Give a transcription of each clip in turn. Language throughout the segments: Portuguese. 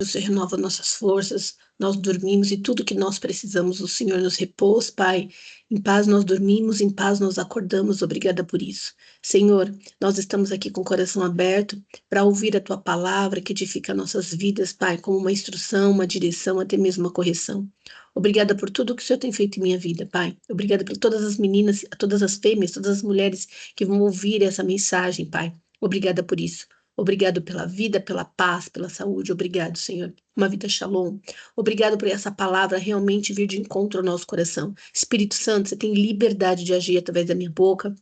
Você renova nossas forças, nós dormimos e tudo que nós precisamos, o Senhor nos repôs, Pai. Em paz nós dormimos, em paz nós acordamos, obrigada por isso. Senhor, nós estamos aqui com o coração aberto para ouvir a Tua palavra que edifica nossas vidas, Pai, como uma instrução, uma direção, até mesmo uma correção. Obrigada por tudo que o Senhor tem feito em minha vida, Pai. Obrigada por todas as meninas, todas as fêmeas, todas as mulheres que vão ouvir essa mensagem, Pai. Obrigada por isso. Obrigado pela vida, pela paz, pela saúde. Obrigado, Senhor. Uma vida shalom. Obrigado por essa palavra realmente vir de encontro ao nosso coração. Espírito Santo, você tem liberdade de agir através da minha boca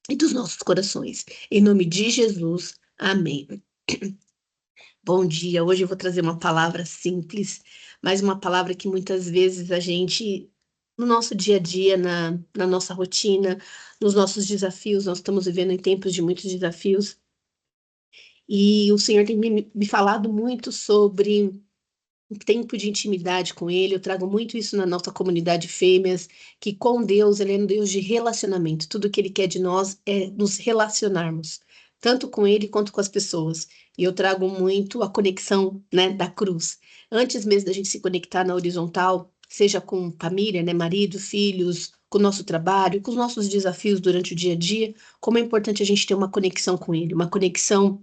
e dos nossos corações. Em nome de Jesus. Amém. Bom dia. Hoje eu vou trazer uma palavra simples, mas uma palavra que muitas vezes a gente, no nosso dia a dia, na nossa rotina, nos nossos desafios, nós estamos vivendo em tempos de muitos desafios. E o Senhor tem me falado muito sobre um tempo de intimidade com Ele. Eu trago muito isso na nossa comunidade fêmeas, que com Deus, Ele é um Deus de relacionamento. Tudo que Ele quer de nós é nos relacionarmos, tanto com Ele quanto com as pessoas. E eu trago muito a conexão, né, da cruz. Antes mesmo da gente se conectar na horizontal, seja com família, né, marido, filhos, com o nosso trabalho, com os nossos desafios durante o dia a dia, como é importante a gente ter uma conexão com Ele, uma conexão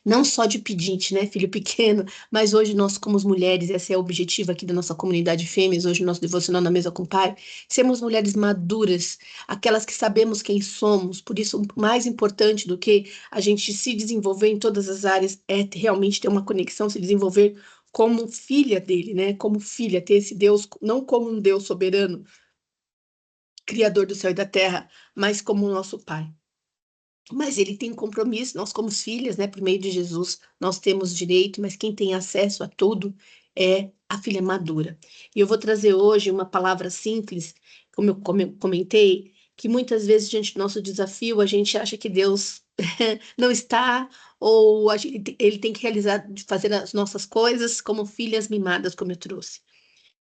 não só de pedinte, né, filho pequeno, mas hoje nós, como mulheres, esse é o objetivo aqui da nossa comunidade fêmeas, hoje nosso devocional na mesa com o Pai, sermos mulheres maduras, aquelas que sabemos quem somos, por isso, mais importante do que a gente se desenvolver em todas as áreas, é realmente ter uma conexão, se desenvolver como filha dele, né, como filha, ter esse Deus, não como um Deus soberano, criador do céu e da terra, mas como o nosso Pai. Mas ele tem compromisso, nós como filhas, né, por meio de Jesus, nós temos direito, mas quem tem acesso a tudo é a filha madura. E eu vou trazer hoje uma palavra simples, como eu comentei, que muitas vezes, diante do nosso desafio, a gente acha que Deus não está, ou ele tem que realizar, fazer as nossas coisas como filhas mimadas, como eu trouxe.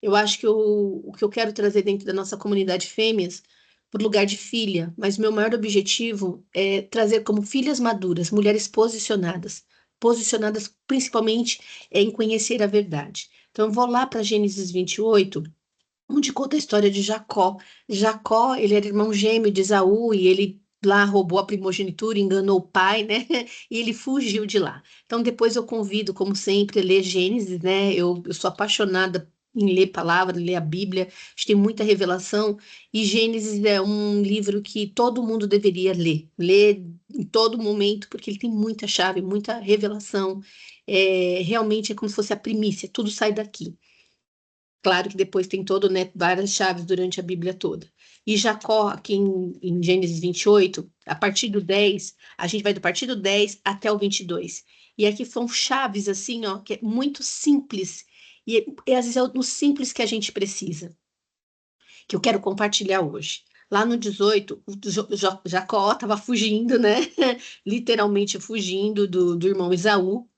Eu acho que o que eu quero trazer dentro da nossa comunidade fêmeas, por lugar de filha, mas meu maior objetivo é trazer como filhas maduras, mulheres posicionadas, posicionadas principalmente em conhecer a verdade. Então, eu vou lá para Gênesis 28, onde conta a história de Jacó. Jacó, ele era irmão gêmeo de Esaú e ele lá roubou a primogenitura, enganou o pai, né? E ele fugiu de lá. Então, depois eu convido, como sempre, a ler Gênesis, né? Eu sou apaixonada em ler palavra, ler a Bíblia, a gente tem muita revelação, e Gênesis é um livro que todo mundo deveria ler em todo momento, porque ele tem muita chave, muita revelação, realmente é como se fosse a primícia, tudo sai daqui. Claro que depois tem todo, né, várias chaves durante a Bíblia toda. E Jacó, aqui em Gênesis 28, a partir do 10, a gente vai do partir do 10 até o 22. E aqui são chaves, assim, ó, que é muito simples. E às vezes é no simples que a gente precisa, que eu quero compartilhar hoje. Lá no 18, Jacó estava fugindo, né? Literalmente fugindo do irmão Esaú.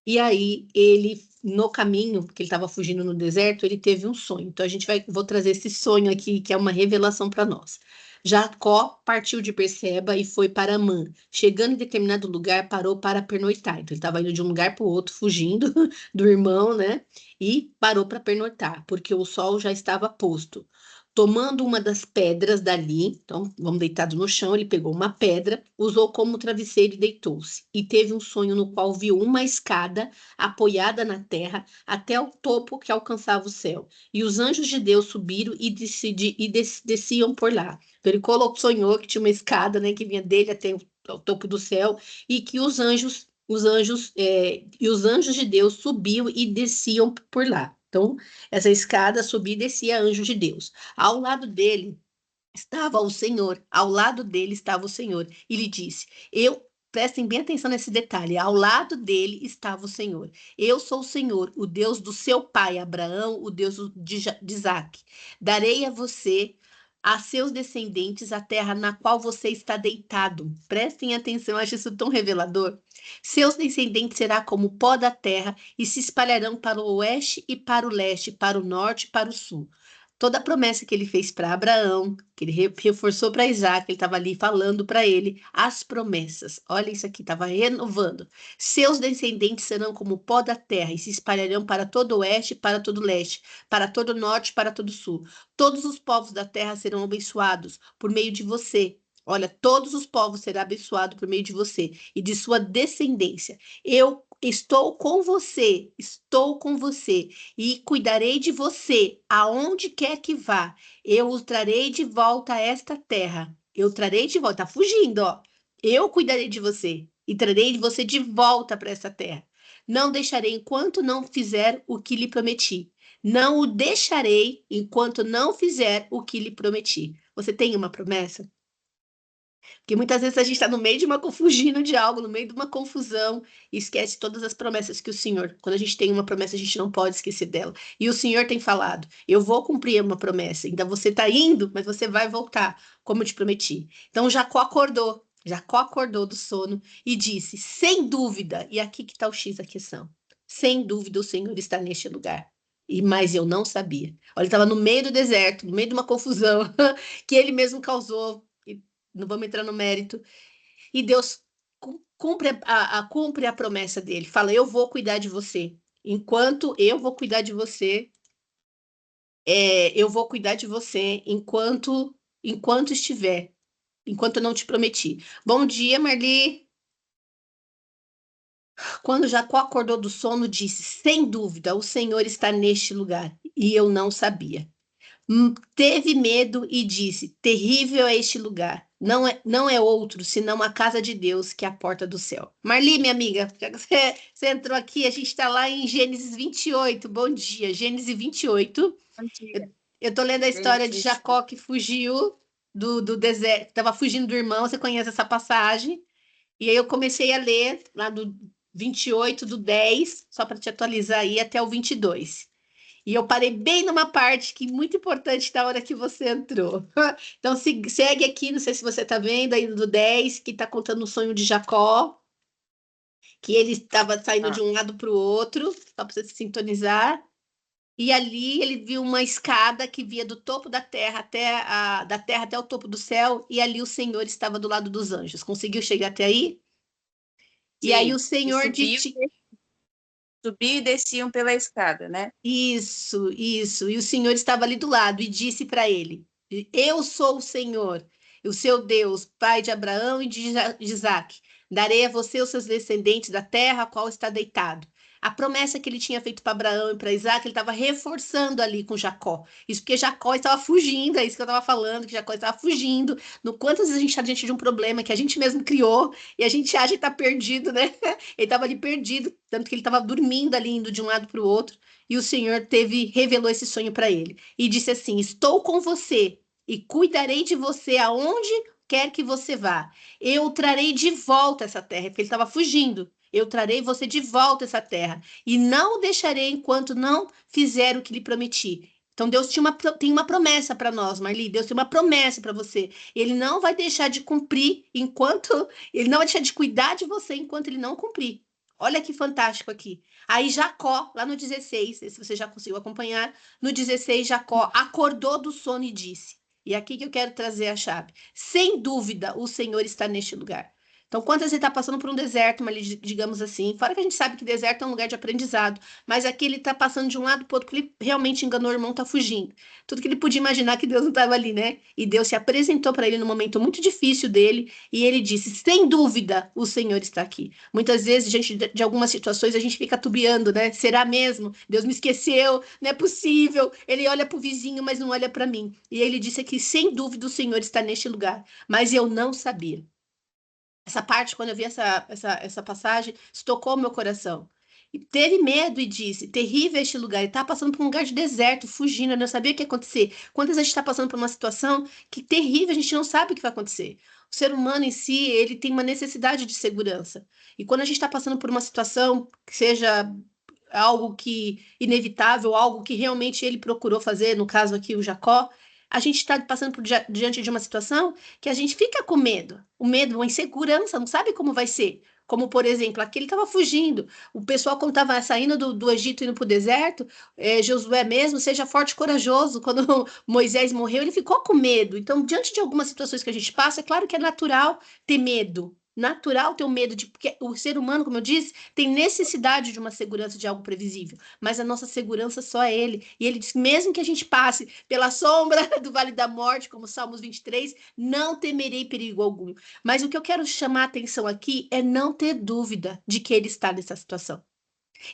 E aí ele, no caminho, que ele estava fugindo no deserto, ele teve um sonho. Então vou trazer esse sonho aqui, que é uma revelação para nós. Jacó partiu de Berseba e foi para Amã. Chegando em determinado lugar, parou para pernoitar. Então ele estava indo de um lugar para o outro, fugindo do irmão, né? E parou para pernoitar, porque o sol já estava posto. Tomando uma das pedras dali, então vamos deitado no chão, ele pegou uma pedra, usou como travesseiro e deitou-se. E teve um sonho no qual viu uma escada apoiada na terra até o topo que alcançava o céu. E os anjos de Deus subiram e desciam por lá. Então ele sonhou que tinha uma escada, né, que vinha dele até o topo do céu e que os anjos de Deus subiam e desciam por lá. Então, essa escada subia e descia anjos de Deus. Ao lado dele estava o Senhor, ao lado dele estava o Senhor. E lhe disse: prestem bem atenção nesse detalhe, ao lado dele estava o Senhor. Eu sou o Senhor, o Deus do seu pai Abraão, o Deus de Isaque. Darei a você, a seus descendentes, a terra na qual você está deitado. Prestem atenção, eu acho isso tão revelador. Seus descendentes será como o pó da terra e se espalharão para o oeste e para o leste, para o norte e para o sul. toda a promessa que ele fez para Abraão, que ele reforçou para Isaac, ele estava ali falando para ele as promessas. Olha isso aqui, estava renovando. Seus descendentes serão como o pó da terra e se espalharão para todo o oeste, para todo o leste, para todo o norte, para todo o sul. Todos os povos da terra serão abençoados por meio de você. Olha, todos os povos serão abençoados por meio de você e de sua descendência. Eu estou com você e cuidarei de você aonde quer que vá. Eu o trarei de volta a esta terra. Eu trarei de volta, tá fugindo, ó. Eu cuidarei de você e trarei você de volta para essa terra. Não deixarei enquanto não fizer o que lhe prometi. Não o deixarei enquanto não fizer o que lhe prometi. Você tem uma promessa? Porque muitas vezes a gente está no meio de fugindo de algo, no meio de uma confusão, e esquece todas as promessas que o Senhor, quando a gente tem uma promessa, a gente não pode esquecer dela. E o Senhor tem falado: eu vou cumprir uma promessa. Ainda você está indo, mas você vai voltar, como eu te prometi. Então Jacó acordou. Jacó acordou do sono e disse: sem dúvida, e aqui que está o X da questão: sem dúvida o Senhor está neste lugar. Mas eu não sabia. Olha, ele estava no meio do deserto, no meio de uma confusão que ele mesmo causou. Não vamos entrar no mérito. E Deus cumpre a promessa dele. Fala, eu vou cuidar de você. Enquanto eu vou cuidar de você, eu vou cuidar de você enquanto estiver, enquanto eu não te prometi. Bom dia, Marli. Quando Jacó acordou do sono, disse: sem dúvida, o Senhor está neste lugar. E eu não sabia. Teve medo e disse: terrível é este lugar. Não é outro senão a casa de Deus, que é a porta do céu. Marli, minha amiga, já que você entrou aqui, a gente está lá em Gênesis 28. Bom dia, Gênesis 28. Bom dia, Eu estou lendo a história Gênesis de 28. Jacó que fugiu do deserto, estava fugindo do irmão. Você conhece essa passagem? E aí eu comecei a ler lá do 28 do 10, só para te atualizar aí, até o 22. E eu parei bem numa parte que é muito importante da hora que você entrou. Então, segue aqui, não sei se você está vendo aí do 10, que está contando o sonho de Jacó, que ele estava saindo de Ah, um lado para o outro, só para você se sintonizar. E ali ele viu uma escada que via do topo da terra até o topo do céu, e ali o Senhor estava do lado dos anjos. Conseguiu chegar até aí? E aí o sim, que Senhor subiam e desciam pela escada, né? Isso, isso. E o Senhor estava ali do lado e disse para ele: eu sou o Senhor, o seu Deus, pai de Abraão e de Isaque. Darei a você os seus descendentes da terra a qual está deitado. A promessa que ele tinha feito para Abraão e para Isaque, ele estava reforçando ali com Jacó. Isso porque Jacó estava fugindo, é isso que eu estava falando, que Jacó estava fugindo. No quantas vezes a gente está diante de um problema que a gente mesmo criou e a gente acha que está perdido, né? Ele estava ali perdido, tanto que ele estava dormindo ali, indo de um lado para o outro. E o Senhor revelou esse sonho para ele e disse assim: estou com você e cuidarei de você aonde quer que você vá. Eu o trarei de volta essa terra, porque ele estava fugindo. Eu trarei você de volta essa terra e não o deixarei enquanto não fizer o que lhe prometi. Então Deus tem uma promessa para nós, Marli. Deus tem uma promessa para você. Ele não vai deixar de cumprir enquanto ele não vai deixar de cuidar de você enquanto ele não cumprir. Olha que fantástico aqui. Aí Jacó, lá no 16, se você já conseguiu acompanhar, no 16, Jacó acordou do sono e disse: e aqui que eu quero trazer a chave. Sem dúvida, o Senhor está neste lugar. Então, quando você está passando por um deserto, digamos assim, fora que a gente sabe que deserto é um lugar de aprendizado, mas aqui ele está passando de um lado para o outro, porque ele realmente enganou o irmão, está fugindo. Tudo que ele podia imaginar que Deus não estava ali, né? E Deus se apresentou para ele num momento muito difícil dele, e ele disse: sem dúvida, o Senhor está aqui. Muitas vezes, gente, de algumas situações, a gente fica tubiando, né? Será mesmo? Deus me esqueceu, não é possível. Ele olha para o vizinho, mas não olha para mim. E ele disse aqui: sem dúvida, o Senhor está neste lugar. Mas eu não sabia. Essa parte, quando eu vi essa passagem, estocou meu coração. E teve medo e disse: terrível este lugar. Ele estava passando por um lugar de deserto, fugindo, eu não sabia o que ia acontecer. Quantas vezes a gente está passando por uma situação que terrível, a gente não sabe o que vai acontecer. O ser humano em si, ele tem uma necessidade de segurança. E quando a gente está passando por uma situação que seja algo que inevitável, algo que realmente ele procurou fazer, no caso aqui o Jacó, a gente está passando diante de uma situação que a gente fica com medo, o medo, a insegurança, não sabe como vai ser. Como, por exemplo, aqui ele estava fugindo. O pessoal, quando estava saindo do Egito, indo para o deserto, Josué mesmo, seja forte e corajoso. Quando Moisés morreu, ele ficou com medo. Então, diante de algumas situações que a gente passa, é claro que é natural ter medo. Natural ter o medo de, porque o ser humano, como eu disse, tem necessidade de uma segurança de algo previsível, mas a nossa segurança só é ele. E ele diz: mesmo que a gente passe pela sombra do vale da morte, como Salmos 23, não temerei perigo algum. Mas o que eu quero chamar a atenção aqui é não ter dúvida de que ele está nessa situação.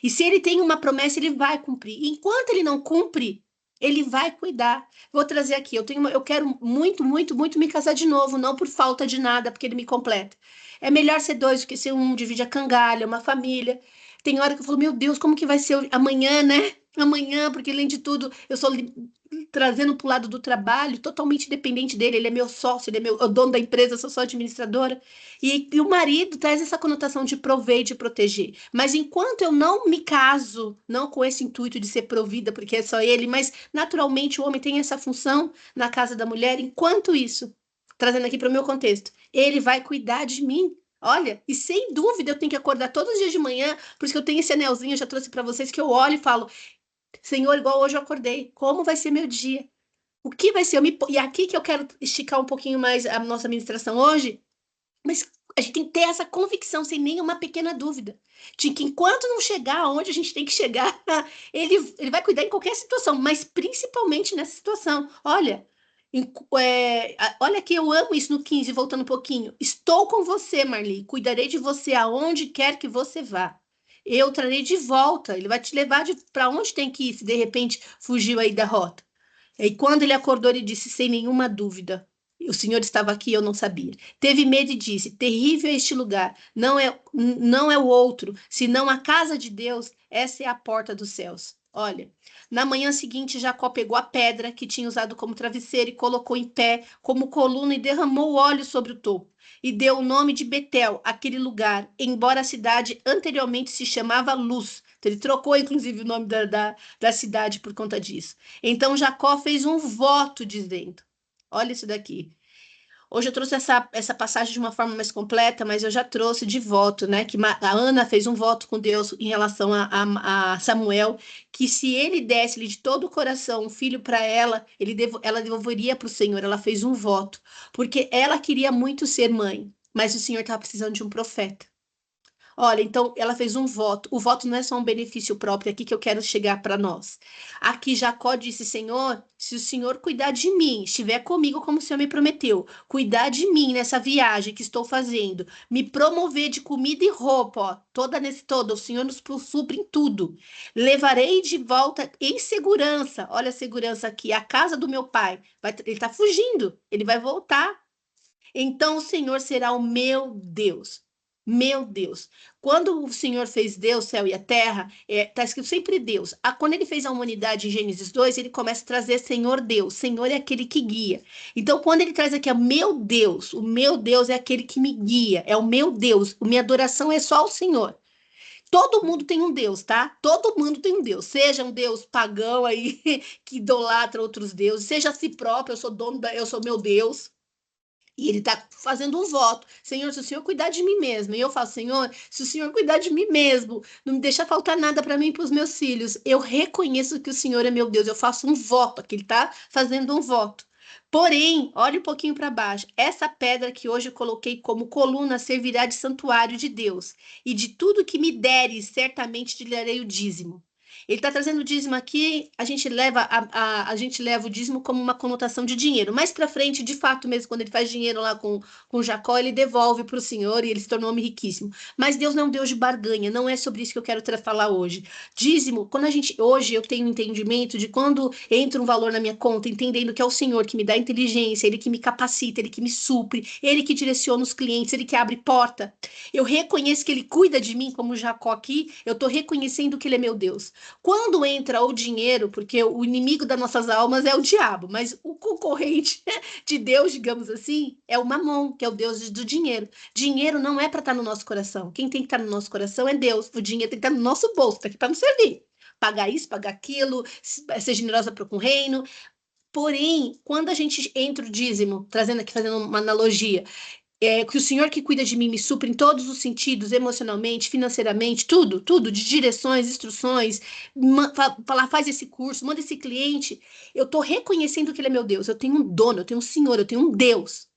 E se ele tem uma promessa, ele vai cumprir. Enquanto ele não cumpre, ele vai cuidar. Vou trazer aqui, eu quero muito, muito, muito me casar de novo, não por falta de nada, porque ele me completa. É melhor ser dois do que ser um, divide a cangalha, uma família. Tem hora que eu falo, meu Deus, como que vai ser amanhã, né? Amanhã, porque além de tudo, eu sou trazendo para o lado do trabalho, totalmente dependente dele. Ele é meu sócio, ele é o dono da empresa, eu sou só administradora. E o marido traz essa conotação de prover e de proteger. Mas enquanto eu não me caso, não com esse intuito de ser provida, porque é só ele, mas naturalmente o homem tem essa função na casa da mulher, enquanto isso, trazendo aqui para o meu contexto, ele vai cuidar de mim. Olha, e sem dúvida eu tenho que acordar todos os dias de manhã, por isso que eu tenho esse anelzinho, eu já trouxe para vocês, que eu olho e falo, Senhor, igual hoje eu acordei, como vai ser meu dia? O que vai ser? E aqui que eu quero esticar um pouquinho mais a nossa administração hoje, mas a gente tem que ter essa convicção, sem nenhuma pequena dúvida, de que enquanto não chegar aonde a gente tem que chegar, ele vai cuidar em qualquer situação, mas principalmente nessa situação. Olha, olha que eu amo isso no 15, voltando um pouquinho. Estou com você, Marli, cuidarei de você aonde quer que você vá. Eu trarei de volta, ele vai te levar para onde tem que ir, se de repente fugiu aí da rota. E quando ele acordou, ele disse, sem nenhuma dúvida, o Senhor estava aqui, eu não sabia. Teve medo e disse, terrível é este lugar, não é o outro, senão a casa de Deus, essa é a porta dos céus. Olha, na manhã seguinte, Jacó pegou a pedra que tinha usado como travesseiro e colocou em pé como coluna e derramou óleo sobre o topo. E deu o nome de Betel, aquele lugar, embora a cidade anteriormente se chamava Luz. Então, ele trocou, inclusive, o nome da cidade por conta disso. Então Jacó fez um voto dizendo: olha isso daqui. Hoje eu trouxe essa passagem de uma forma mais completa, mas eu já trouxe de voto, né? Que a Ana fez um voto com Deus em relação a Samuel, que se ele desse-lhe de todo o coração um filho para ela, ela devolveria para o Senhor. Ela fez um voto, porque ela queria muito ser mãe, mas o Senhor estava precisando de um profeta. Olha, então ela fez um voto. O voto não é só um benefício próprio, é aqui que eu quero chegar para nós. Aqui Jacó disse: Senhor, se o Senhor cuidar de mim, estiver comigo como o Senhor me prometeu, cuidar de mim nessa viagem que estou fazendo, me promover de comida e roupa, ó, toda, o Senhor nos supre em tudo. Levarei de volta em segurança. Olha a segurança aqui, a casa do meu pai. Ele está fugindo, ele vai voltar. Então o Senhor será o meu Deus. Meu Deus. Quando o Senhor fez Deus, céu e a terra, está escrito sempre Deus. Quando ele fez a humanidade em Gênesis 2, ele começa a trazer Senhor Deus. Senhor é aquele que guia. Então, quando ele traz aqui o meu Deus é aquele que me guia. É o meu Deus. Minha adoração é só ao Senhor. Todo mundo tem um Deus, tá? Todo mundo tem um Deus. Seja um Deus pagão aí, que idolatra outros deuses, seja a si próprio, eu sou meu Deus. E ele está fazendo um voto. Senhor, se o Senhor cuidar de mim mesmo. E eu falo, Senhor, se o Senhor cuidar de mim mesmo, não me deixa faltar nada para mim e para os meus filhos. Eu reconheço que o Senhor é meu Deus. Eu faço um voto. Aqui ele está fazendo um voto. Porém, olhe um pouquinho para baixo. Essa pedra que hoje eu coloquei como coluna servirá de santuário de Deus. E de tudo que me deres, certamente te darei o dízimo. Ele está trazendo o dízimo aqui, a gente leva o dízimo como uma conotação de dinheiro. Mais para frente, de fato mesmo, quando ele faz dinheiro lá com Jacó, ele devolve para o Senhor e ele se tornou um homem riquíssimo. Mas Deus não é um Deus de barganha, não é sobre isso que eu quero falar hoje. Dízimo, hoje eu tenho um entendimento de quando entra um valor na minha conta, entendendo que é o Senhor que me dá inteligência, Ele que me capacita, Ele que me supre, Ele que direciona os clientes, Ele que abre porta. Eu reconheço que Ele cuida de mim, como Jacó aqui, eu estou reconhecendo que Ele é meu Deus. Quando entra o dinheiro, porque o inimigo das nossas almas é o diabo, mas o concorrente de Deus, digamos assim, é o Mamon, que é o Deus do dinheiro. Dinheiro não é para estar no nosso coração. Quem tem que estar no nosso coração é Deus. O dinheiro tem que estar no nosso bolso, tem que estar no servir. Pagar isso, pagar aquilo, ser generosa para com o reino. Porém, quando a gente entra o dízimo, trazendo aqui, fazendo uma analogia, que o Senhor que cuida de mim me supra em todos os sentidos, emocionalmente, financeiramente, tudo, tudo, de direções, instruções, falar, faz esse curso, manda esse cliente, eu estou reconhecendo que ele é meu Deus, eu tenho um dono, eu tenho um Senhor, eu tenho um Deus.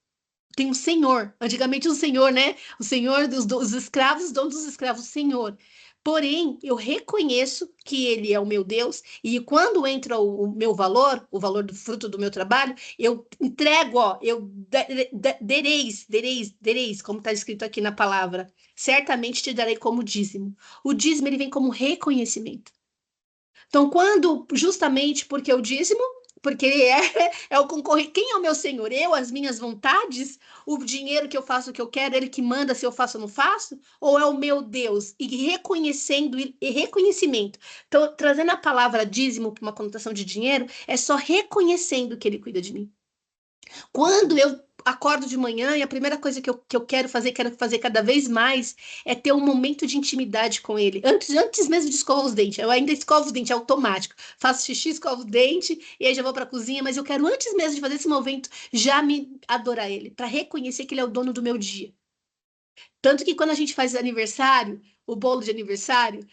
Tem um senhor, antigamente um senhor, né? O senhor dos escravos, os donos dos escravos, o senhor. Porém, eu reconheço que ele é o meu Deus, e quando entra o meu valor, o valor do fruto do meu trabalho, eu entrego, ó, dereis, como está escrito aqui na palavra, certamente te darei como dízimo. O dízimo, ele vem como reconhecimento. Então, quando, justamente porque o dízimo, porque é o concorrente, quem é o meu senhor? Eu, as minhas vontades, o dinheiro que eu faço o que eu quero, ele que manda se eu faço ou não faço? Ou é o meu Deus? E reconhecendo, e reconhecimento. Então, trazendo a palavra dízimo para uma conotação de dinheiro, é só reconhecendo que ele cuida de mim. Quando eu acordo de manhã e a primeira coisa que eu quero fazer cada vez mais, é ter um momento de intimidade com ele. Antes mesmo de escovar os dentes. Eu ainda escovo os dentes, é automático. Faço xixi, escovo o dente e aí já vou para a cozinha, mas eu quero, antes mesmo de fazer esse momento, já me adorar ele, para reconhecer que ele é o dono do meu dia. Tanto que quando a gente faz aniversário, o bolo de aniversário,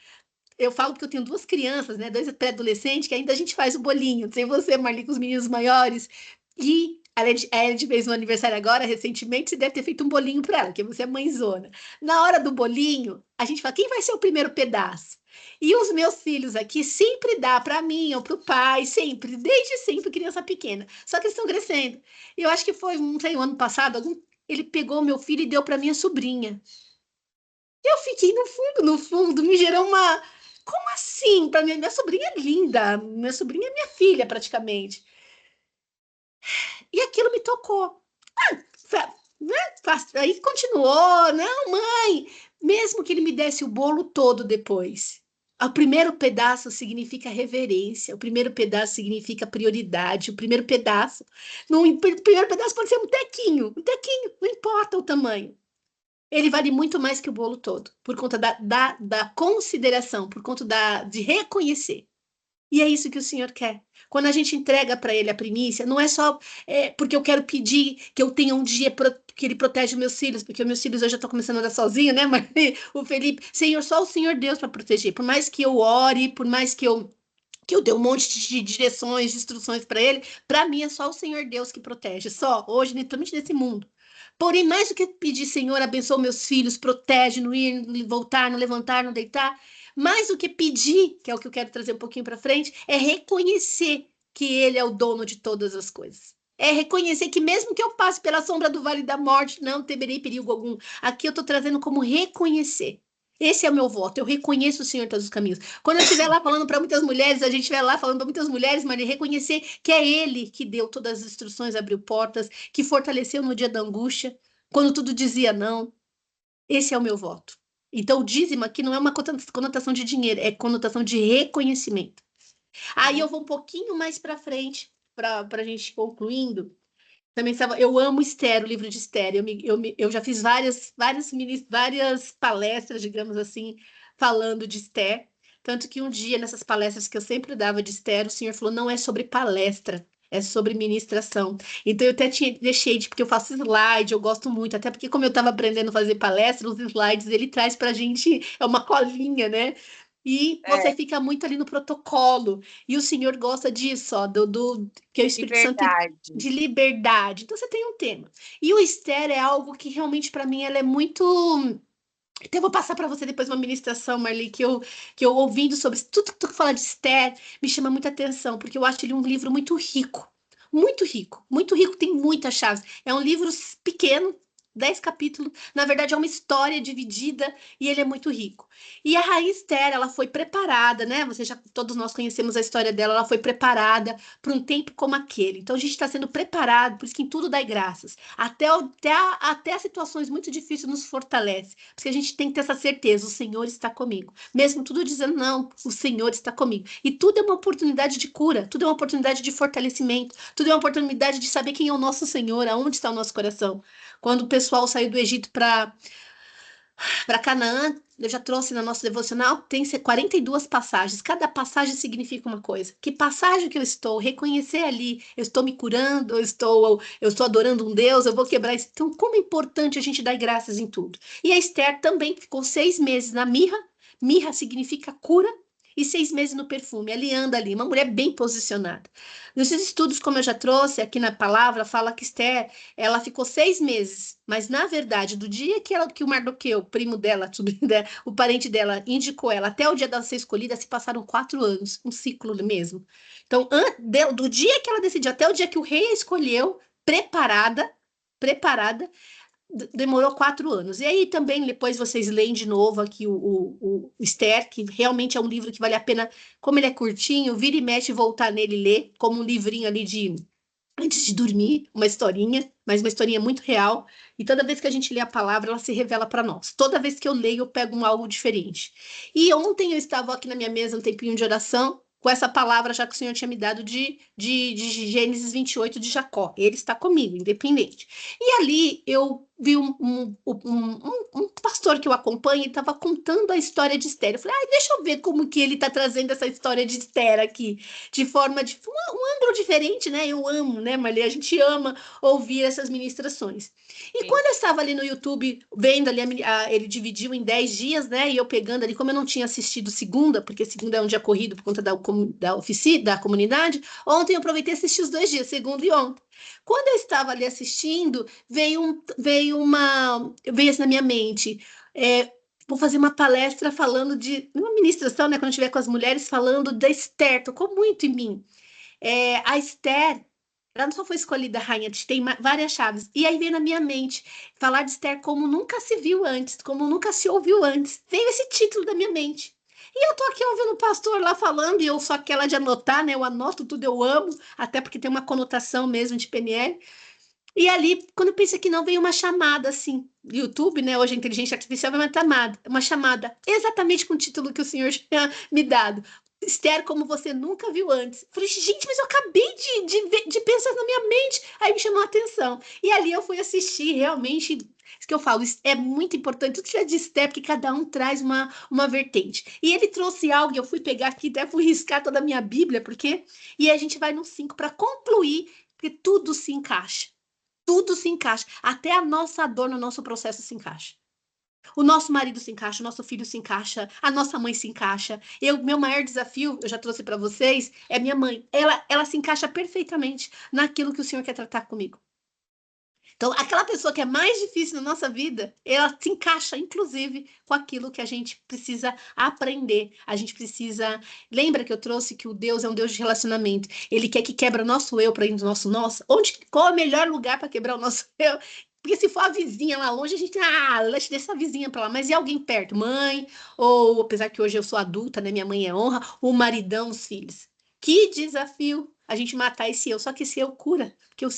eu falo porque eu tenho duas crianças, né? Dois pré-adolescentes, que ainda a gente faz o bolinho. Sem você, Marli, com os meninos maiores. E a Ed fez um aniversário agora, recentemente, você deve ter feito um bolinho para ela, porque você é mãezona. Na hora do bolinho, a gente fala, quem vai ser o primeiro pedaço? E os meus filhos aqui sempre dá para mim ou para o pai, sempre, desde sempre, criança pequena. Só que eles estão crescendo. E eu acho que foi, não sei, o ano passado, ele pegou meu filho e deu para minha sobrinha. Eu fiquei no fundo, me gerou uma. Como assim? Para minha sobrinha é linda, minha sobrinha é minha filha praticamente. E aquilo me tocou. Né? Aí continuou, não, mãe, mesmo que ele me desse o bolo todo depois. O primeiro pedaço significa reverência, o primeiro pedaço significa prioridade, o primeiro pedaço. O primeiro pedaço pode ser um tequinho, não importa o tamanho. Ele vale muito mais que o bolo todo, por conta da consideração, por conta de reconhecer. E é isso que o Senhor quer. Quando a gente entrega para Ele a primícia, não é só porque eu quero pedir que eu tenha um dia que Ele protege meus filhos, porque meus filhos hoje já estão começando a andar sozinho, né? Mas o Felipe, Senhor, só o Senhor Deus para proteger. Por mais que eu ore, por mais que eu dê um monte de direções, de instruções para ele, para mim é só o Senhor Deus que protege, só, hoje, principalmente nesse mundo. Porém, mais do que pedir, Senhor, abençoa meus filhos, protege, no ir, no voltar, no levantar, no deitar, mais do que pedir, que é o que eu quero trazer um pouquinho para frente, é reconhecer que Ele é o dono de todas as coisas. É reconhecer que mesmo que eu passe pela sombra do vale da morte, não temerei perigo algum. Aqui eu estou trazendo como reconhecer. Esse é o meu voto. Eu reconheço o Senhor em todos os caminhos. Quando eu estiver lá falando para muitas mulheres, a gente estiver lá falando para muitas mulheres, mas reconhecer que é Ele que deu todas as instruções, abriu portas, que fortaleceu no dia da angústia, quando tudo dizia não. Esse é o meu voto. Então, o dízimo aqui não é uma conotação de dinheiro, é conotação de reconhecimento. Aí eu vou um pouquinho mais para frente, para a gente ir concluindo. Também estava, eu amo Esther, o livro de Esther. Eu já fiz várias palestras, digamos assim, falando de Esther. Tanto que um dia, nessas palestras que eu sempre dava de Esther, o senhor falou: não é sobre palestra, é sobre ministração. Então, eu até deixei porque eu faço slide, eu gosto muito, até porque, como eu estava aprendendo a fazer palestra, os slides ele traz para a gente, é uma colinha, né? E você É, fica muito ali no protocolo. E o Senhor gosta disso, ó, que é o de Espírito Santo verdade. de liberdade. Então você tem um tema. E o Esther é algo que realmente para mim ela é muito. Então eu vou passar para você depois uma ministração, Marli, que eu ouvindo sobre tudo que tu fala de Esther me chama muita atenção, porque eu acho ele um livro muito rico. Muito rico, tem muitas chaves. É um livro pequeno, 10 capítulos. Na verdade, é uma história dividida e ele é muito rico. E a rainha Esther, ela foi preparada, né? Todos nós conhecemos a história dela, ela foi preparada para um tempo como aquele. Então a gente está sendo preparado, por isso que em tudo dá graças. Até as situações muito difíceis nos fortalece, porque a gente tem que ter essa certeza, o Senhor está comigo. Mesmo tudo dizendo, não, o Senhor está comigo. E tudo é uma oportunidade de cura, tudo é uma oportunidade de fortalecimento, tudo é uma oportunidade de saber quem é o nosso Senhor, aonde está o nosso coração. Quando o pessoal saiu do Egito Para Canaã, eu já trouxe na nossa devocional, tem 42 passagens. Cada passagem significa uma coisa. Que passagem que eu estou? Reconhecer ali, eu estou me curando, eu estou adorando um Deus, eu vou quebrar isso. Então, como é importante a gente dar graças em tudo. E a Esther também ficou 6 meses na mirra. Mirra significa cura. E 6 meses no perfume, ali anda ali, uma mulher bem posicionada. Nesses estudos, como eu já trouxe aqui na palavra, fala que Esther ela ficou 6 meses, mas na verdade, do dia que o Mardoqueu, o primo dela, o parente dela, indicou ela até o dia dela ser escolhida, se passaram 4 anos, um ciclo mesmo. Então, do dia que ela decidiu até o dia que o rei a escolheu, preparada, demorou 4 anos. E aí também, depois vocês leem de novo aqui o Esther, que realmente é um livro que vale a pena, como ele é curtinho, vira e mexe e voltar nele e ler, como um livrinho ali de antes de dormir, uma historinha, mas uma historinha muito real. E toda vez que a gente lê a palavra, ela se revela para nós. Toda vez que eu leio, eu pego algo diferente. E ontem eu estava aqui na minha mesa, um tempinho de oração, com essa palavra já que o Senhor tinha me dado de Gênesis 28 de Jacó. Ele está comigo, independente. E ali eu vi um pastor que eu acompanho e estava contando a história de Esther. Eu falei, deixa eu ver como que ele está trazendo essa história de Esther aqui, de forma de um ângulo diferente, né? Eu amo, né, Marli? A gente ama ouvir essas ministrações. E Sim. quando eu estava ali no YouTube, vendo ali, ele dividiu em 10 dias, né? E eu pegando ali, como eu não tinha assistido segunda, porque segunda é um dia corrido por conta da oficina, da comunidade, ontem eu aproveitei e assisti os 2 dias, segunda e ontem. Quando eu estava ali assistindo, veio assim na minha mente, vou fazer uma palestra falando uma ministração, né, quando eu estiver com as mulheres, falando da Esther, tocou muito em mim. A Esther, ela não só foi escolhida rainha, tem várias chaves. E aí veio na minha mente falar de Esther como nunca se viu antes, como nunca se ouviu antes. Veio esse título da minha mente. E eu tô aqui ouvindo o pastor lá falando, e eu sou aquela de anotar, né? Eu anoto tudo, eu amo, até porque tem uma conotação mesmo de PNL. E ali, quando eu pensei que não, veio uma chamada assim, YouTube, né? Hoje a inteligência artificial vai uma chamada exatamente com o título que o senhor tinha me dado. Esther, como você nunca viu antes. Eu falei, gente, mas eu acabei de pensar na minha mente. Aí me chamou a atenção. E ali eu fui assistir, realmente, isso que eu falo, isso é muito importante. Tudo que é de Esther, porque cada um traz uma vertente. E ele trouxe algo, e eu fui pegar aqui, até fui riscar toda a minha Bíblia, porque. E a gente vai no 5 para concluir, porque tudo se encaixa. Tudo se encaixa. Até a nossa dor no nosso processo se encaixa. O nosso marido se encaixa, o nosso filho se encaixa, a nossa mãe se encaixa. Meu maior desafio, eu já trouxe para vocês, é minha mãe. Ela se encaixa perfeitamente naquilo que o Senhor quer tratar comigo. Então, aquela pessoa que é mais difícil na nossa vida, ela se encaixa, inclusive, com aquilo que a gente precisa aprender. A gente precisa. Lembra que eu trouxe que o Deus é um Deus de relacionamento? Ele quer que quebra o nosso eu para ir no nosso nós? Qual é o melhor lugar para quebrar o nosso eu? Porque se for a vizinha lá longe, a gente, deixa a vizinha para lá. Mas e alguém perto? Mãe, ou apesar que hoje eu sou adulta, né? Minha mãe é honra, o maridão, os filhos. Que desafio a gente matar esse eu. Só que esse eu cura, porque o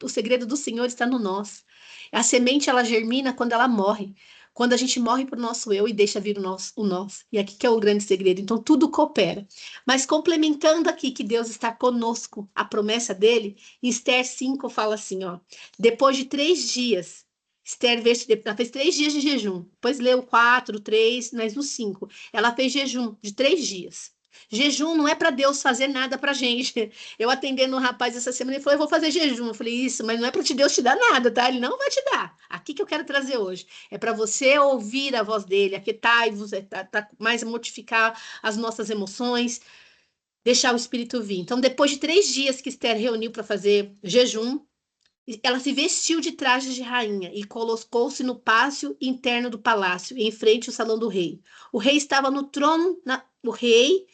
segredo do Senhor está no nós. A semente ela germina quando ela morre. Quando a gente morre para o nosso eu e deixa vir o nós. E aqui que é o grande segredo. Então tudo coopera. Mas complementando aqui que Deus está conosco, a promessa dele, Esther 5 fala assim, ó. Depois de 3 dias, ela fez 3 dias de jejum. Depois leu 4, 3, mas no 5. Ela fez jejum de 3 dias. Jejum não é para Deus fazer nada para gente. Eu atendendo um rapaz essa semana, ele falou: eu vou fazer jejum. Eu falei: isso, mas não é para Deus te dar nada, tá? Ele não vai te dar. Aqui que eu quero trazer hoje. É para você ouvir a voz dele, aquietai-vos, mais mortificar as nossas emoções, deixar o Espírito vir. Então, depois de 3 dias que Esther reuniu para fazer jejum, ela se vestiu de trajes de rainha e colocou-se no pátio interno do palácio, em frente ao salão do rei. O rei estava no trono, o rei,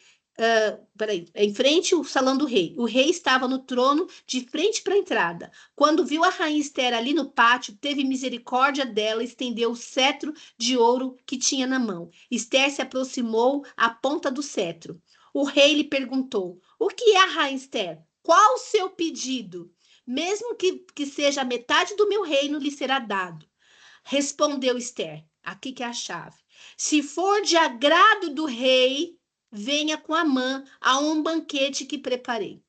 em frente ao salão do rei. O rei estava no trono, de frente para a entrada. Quando viu a rainha Esther ali no pátio, teve misericórdia dela e estendeu o cetro de ouro que tinha na mão. Esther se aproximou à ponta do cetro. O rei lhe perguntou: o que é, rainha Esther? Qual o seu pedido? Mesmo que seja a metade do meu reino, lhe será dado. Respondeu Esther. Aqui que é a chave. Se for de agrado do rei, venha com Amã a um banquete que preparei.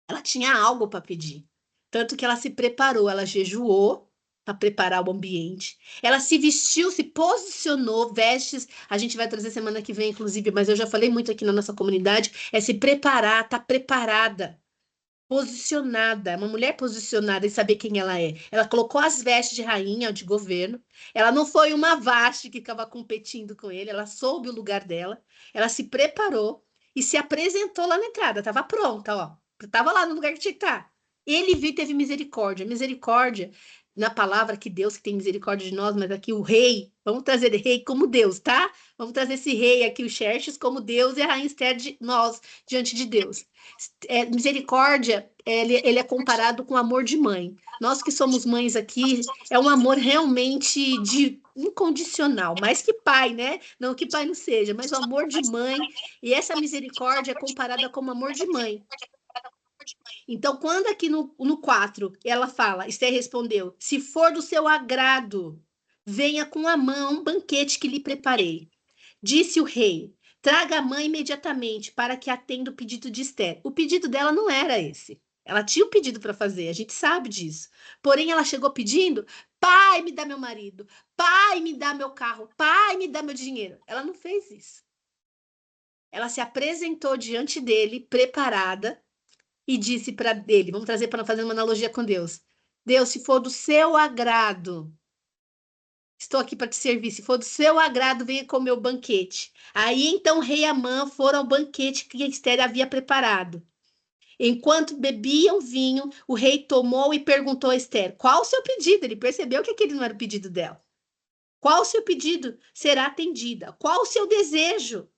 Ela tinha algo para pedir. Tanto que ela se preparou, ela jejuou, para preparar o ambiente. Ela se vestiu, se posicionou, vestes. A gente vai trazer semana que vem, inclusive, mas eu já falei muito aqui na nossa comunidade, é se preparar, tá preparada. Posicionada, uma mulher posicionada e saber quem ela é. Ela colocou as vestes de rainha, de governo. Ela não foi uma Vasti que ficava competindo com ele, ela soube o lugar dela. Ela se preparou e se apresentou lá na entrada. Estava pronta, ó. Estava lá no lugar que tinha que estar. Ele viu e teve misericórdia. Misericórdia na palavra que Deus que tem misericórdia de nós, mas aqui o rei, vamos trazer rei como Deus, tá? Vamos trazer esse rei aqui, o Xerxes, como Deus e a rainha Esther de nós diante de Deus. Misericórdia, ele é comparado com amor de mãe. Nós que somos mães aqui, é um amor realmente de incondicional, mais que pai, né? Não que pai não seja, mas o amor de mãe. E essa misericórdia é comparada como amor de mãe. Então, quando aqui no 4, ela fala, Esther respondeu, se for do seu agrado, venha com a mão um banquete que lhe preparei. Disse o rei, traga a mãe imediatamente para que atenda o pedido de Esther. O pedido dela não era esse. Ela tinha um pedido para fazer, a gente sabe disso. Porém, ela chegou pedindo, pai, me dá meu marido, pai, me dá meu carro, pai, me dá meu dinheiro. Ela não fez isso. Ela se apresentou diante dele, preparada, e disse para ele, vamos trazer para fazer uma analogia com Deus. Deus, se for do seu agrado, estou aqui para te servir. Se for do seu agrado, venha comer o banquete. Aí então o rei Amã foram ao banquete que Esther havia preparado. Enquanto bebiam vinho, o rei tomou e perguntou a Esther: qual o seu pedido? Ele percebeu que aquele não era o pedido dela. Qual o seu pedido será atendida? Qual o seu desejo?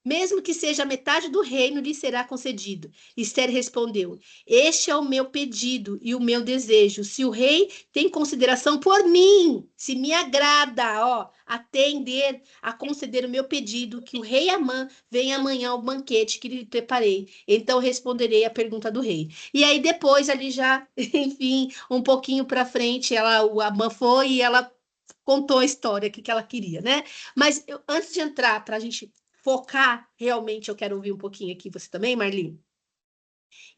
Mesmo que seja metade do reino, lhe será concedido. Esther respondeu: este é o meu pedido e o meu desejo. Se o rei tem consideração por mim, se me agrada, atender a conceder o meu pedido, que o rei Amã venha amanhã ao banquete que lhe preparei. Então responderei à pergunta do rei. E aí depois ali já, enfim, um pouquinho para frente, o Amã foi e ela contou a história que ela queria, né? Mas antes de entrar para a gente focar, realmente eu quero ouvir um pouquinho aqui você também, Marli,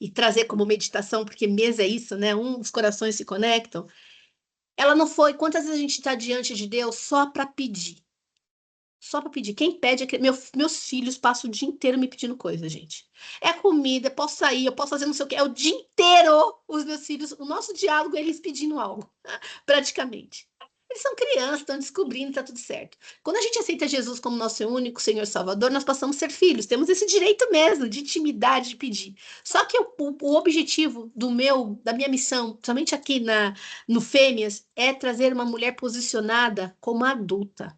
e trazer como meditação, porque mesa é isso, né? Os corações se conectam. Ela não foi. Quantas vezes a gente está diante de Deus só para pedir? Só para pedir. Quem pede é meus filhos passam o dia inteiro me pedindo coisa, gente. É comida, eu posso sair, eu posso fazer não sei o quê. É o dia inteiro os meus filhos, o nosso diálogo é eles pedindo algo, praticamente. Eles são crianças, estão descobrindo, está tudo certo. Quando a gente aceita Jesus como nosso único Senhor Salvador, nós passamos a ser filhos. Temos esse direito mesmo de intimidade, de pedir. Só que o objetivo da minha missão, somente aqui no Fêmeas, é trazer uma mulher posicionada como adulta.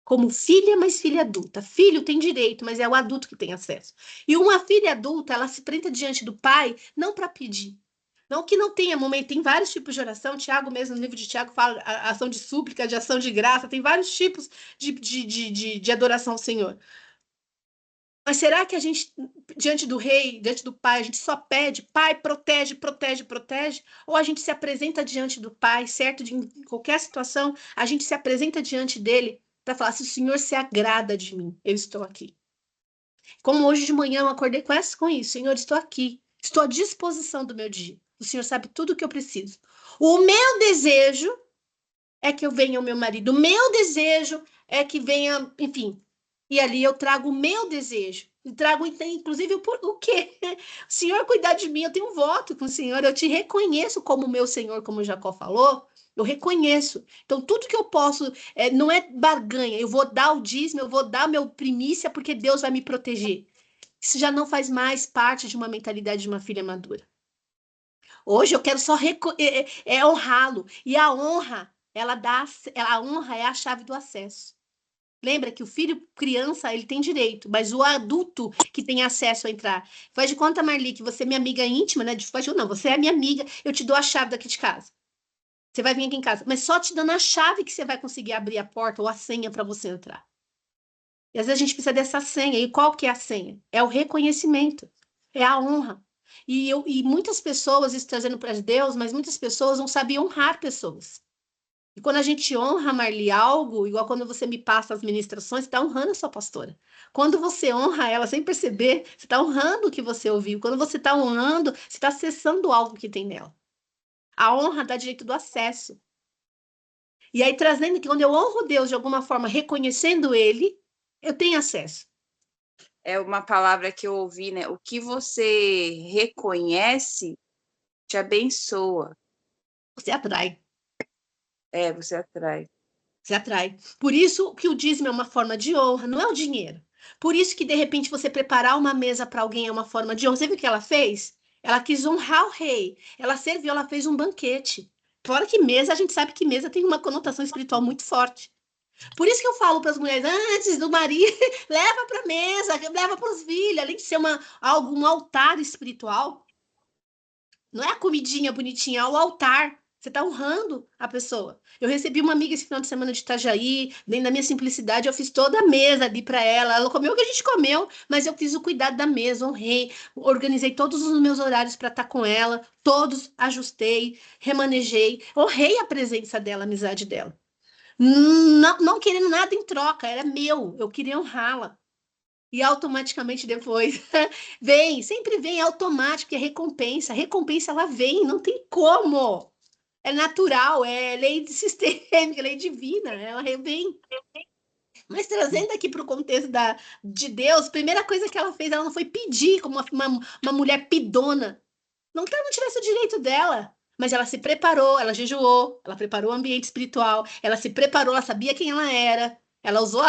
Como filha, mas filha adulta. Filho tem direito, mas é o adulto que tem acesso. E uma filha adulta, ela se apresenta diante do pai, não para pedir. Não que não tenha momento, tem vários tipos de oração. Tiago, mesmo no livro de Tiago, fala ação de súplica, de ação de graça, tem vários tipos de adoração ao Senhor. Mas será que a gente, diante do rei, diante do pai, a gente só pede, pai, protege, protege, protege? Ou a gente se apresenta diante do pai, certo? Em qualquer situação, a gente se apresenta diante dele para falar: se o Senhor se agrada de mim, eu estou aqui. Como hoje de manhã eu acordei com isso: Senhor, estou aqui, estou à disposição do meu dia. O Senhor sabe tudo o que eu preciso. O meu desejo é que eu venha o meu marido, o meu desejo é que venha, enfim. E ali eu trago o meu desejo. E trago, inclusive, o quê? O Senhor cuidar de mim, eu tenho um voto com o Senhor, eu te reconheço como meu Senhor, como Jacó falou, eu reconheço. Então, tudo que eu posso, não é barganha, eu vou dar o dízimo, eu vou dar meu primícia, porque Deus vai me proteger. Isso já não faz mais parte de uma mentalidade de uma filha madura. Hoje eu quero só honrá-lo. E a honra, a honra é a chave do acesso. Lembra que o filho, criança, ele tem direito, mas o adulto que tem acesso a entrar. Faz de conta, Marli, que você é minha amiga íntima, né? Não, você é minha amiga, eu te dou a chave daqui de casa. Você vai vir aqui em casa, mas só te dando a chave que você vai conseguir abrir a porta ou a senha para você entrar. E às vezes a gente precisa dessa senha. E qual que é a senha? É o reconhecimento, é a honra. E muitas pessoas, isso trazendo para Deus, mas muitas pessoas não sabem honrar pessoas. E quando a gente honra, Marli, algo, igual quando você me passa as ministrações, você está honrando a sua pastora. Quando você honra ela sem perceber, você está honrando o que você ouviu. Quando você está honrando, você está acessando algo que tem nela. A honra dá direito do acesso. E aí, trazendo que quando eu honro Deus de alguma forma, reconhecendo Ele, eu tenho acesso. É uma palavra que eu ouvi, né? O que você reconhece te abençoa. Você atrai. Você atrai. Você atrai. Por isso que o dízimo é uma forma de honra, não é o dinheiro. Por isso que, de repente, você preparar uma mesa para alguém é uma forma de honra. Você viu o que ela fez? Ela quis honrar o rei. Ela serviu, ela fez um banquete. Fora que mesa, a gente sabe que mesa tem uma conotação espiritual muito forte. Por isso que eu falo para as mulheres, antes do marido, leva para a mesa, leva para os filhos, além de ser um altar espiritual, não é a comidinha bonitinha, é o altar. Você está honrando a pessoa. Eu recebi uma amiga esse final de semana de Itajaí, dentro da minha simplicidade, eu fiz toda a mesa ali para ela. Ela comeu o que a gente comeu, mas eu fiz o cuidado da mesa, honrei, organizei todos os meus horários para estar com ela, todos ajustei, remanejei, honrei a presença dela, a amizade dela. Não, não querendo nada em troca, era meu, eu queria honrá-la. E automaticamente depois vem, sempre vem automático, é recompensa. A recompensa ela vem, não tem como. É natural, é lei sistêmica, lei divina, ela vem. Mas trazendo aqui para o contexto de Deus, a primeira coisa que ela fez, ela não foi pedir como uma mulher pidona. Não que ela não tivesse o direito dela, mas ela se preparou, ela jejuou, ela preparou o ambiente espiritual, ela se preparou, ela sabia quem ela era, ela usou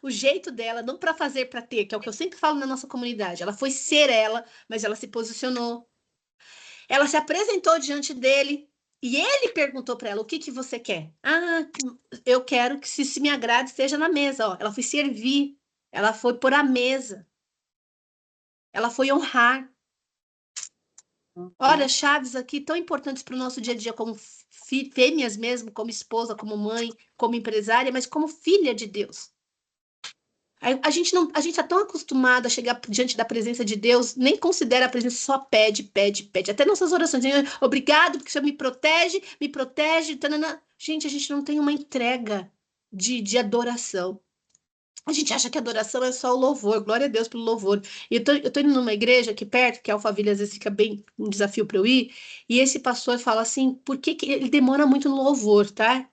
o jeito dela, não para fazer para ter, que é o que eu sempre falo na nossa comunidade. Ela foi ser ela, mas ela se posicionou. Ela se apresentou diante dele e ele perguntou para ela: o que que você quer? Ah, eu quero que se me agrade esteja na mesa. Ó, ela foi servir, ela foi pôr a mesa, ela foi honrar. Olha, chaves aqui tão importantes para o nosso dia a dia, como fêmeas mesmo, como esposa, como mãe, como empresária, mas como filha de Deus. A gente não, a gente é tão acostumado a chegar diante da presença de Deus, nem considera a presença, só pede, pede, pede. Até nossas orações, obrigado, porque o Senhor me protege. Tanana. Gente, a gente não tem uma entrega de adoração. A gente acha que adoração é só o louvor, glória a Deus pelo louvor. E eu tô indo numa igreja aqui perto, que é Alphaville, às vezes fica bem um desafio para eu ir, e esse pastor fala assim, por que que ele demora muito no louvor, tá?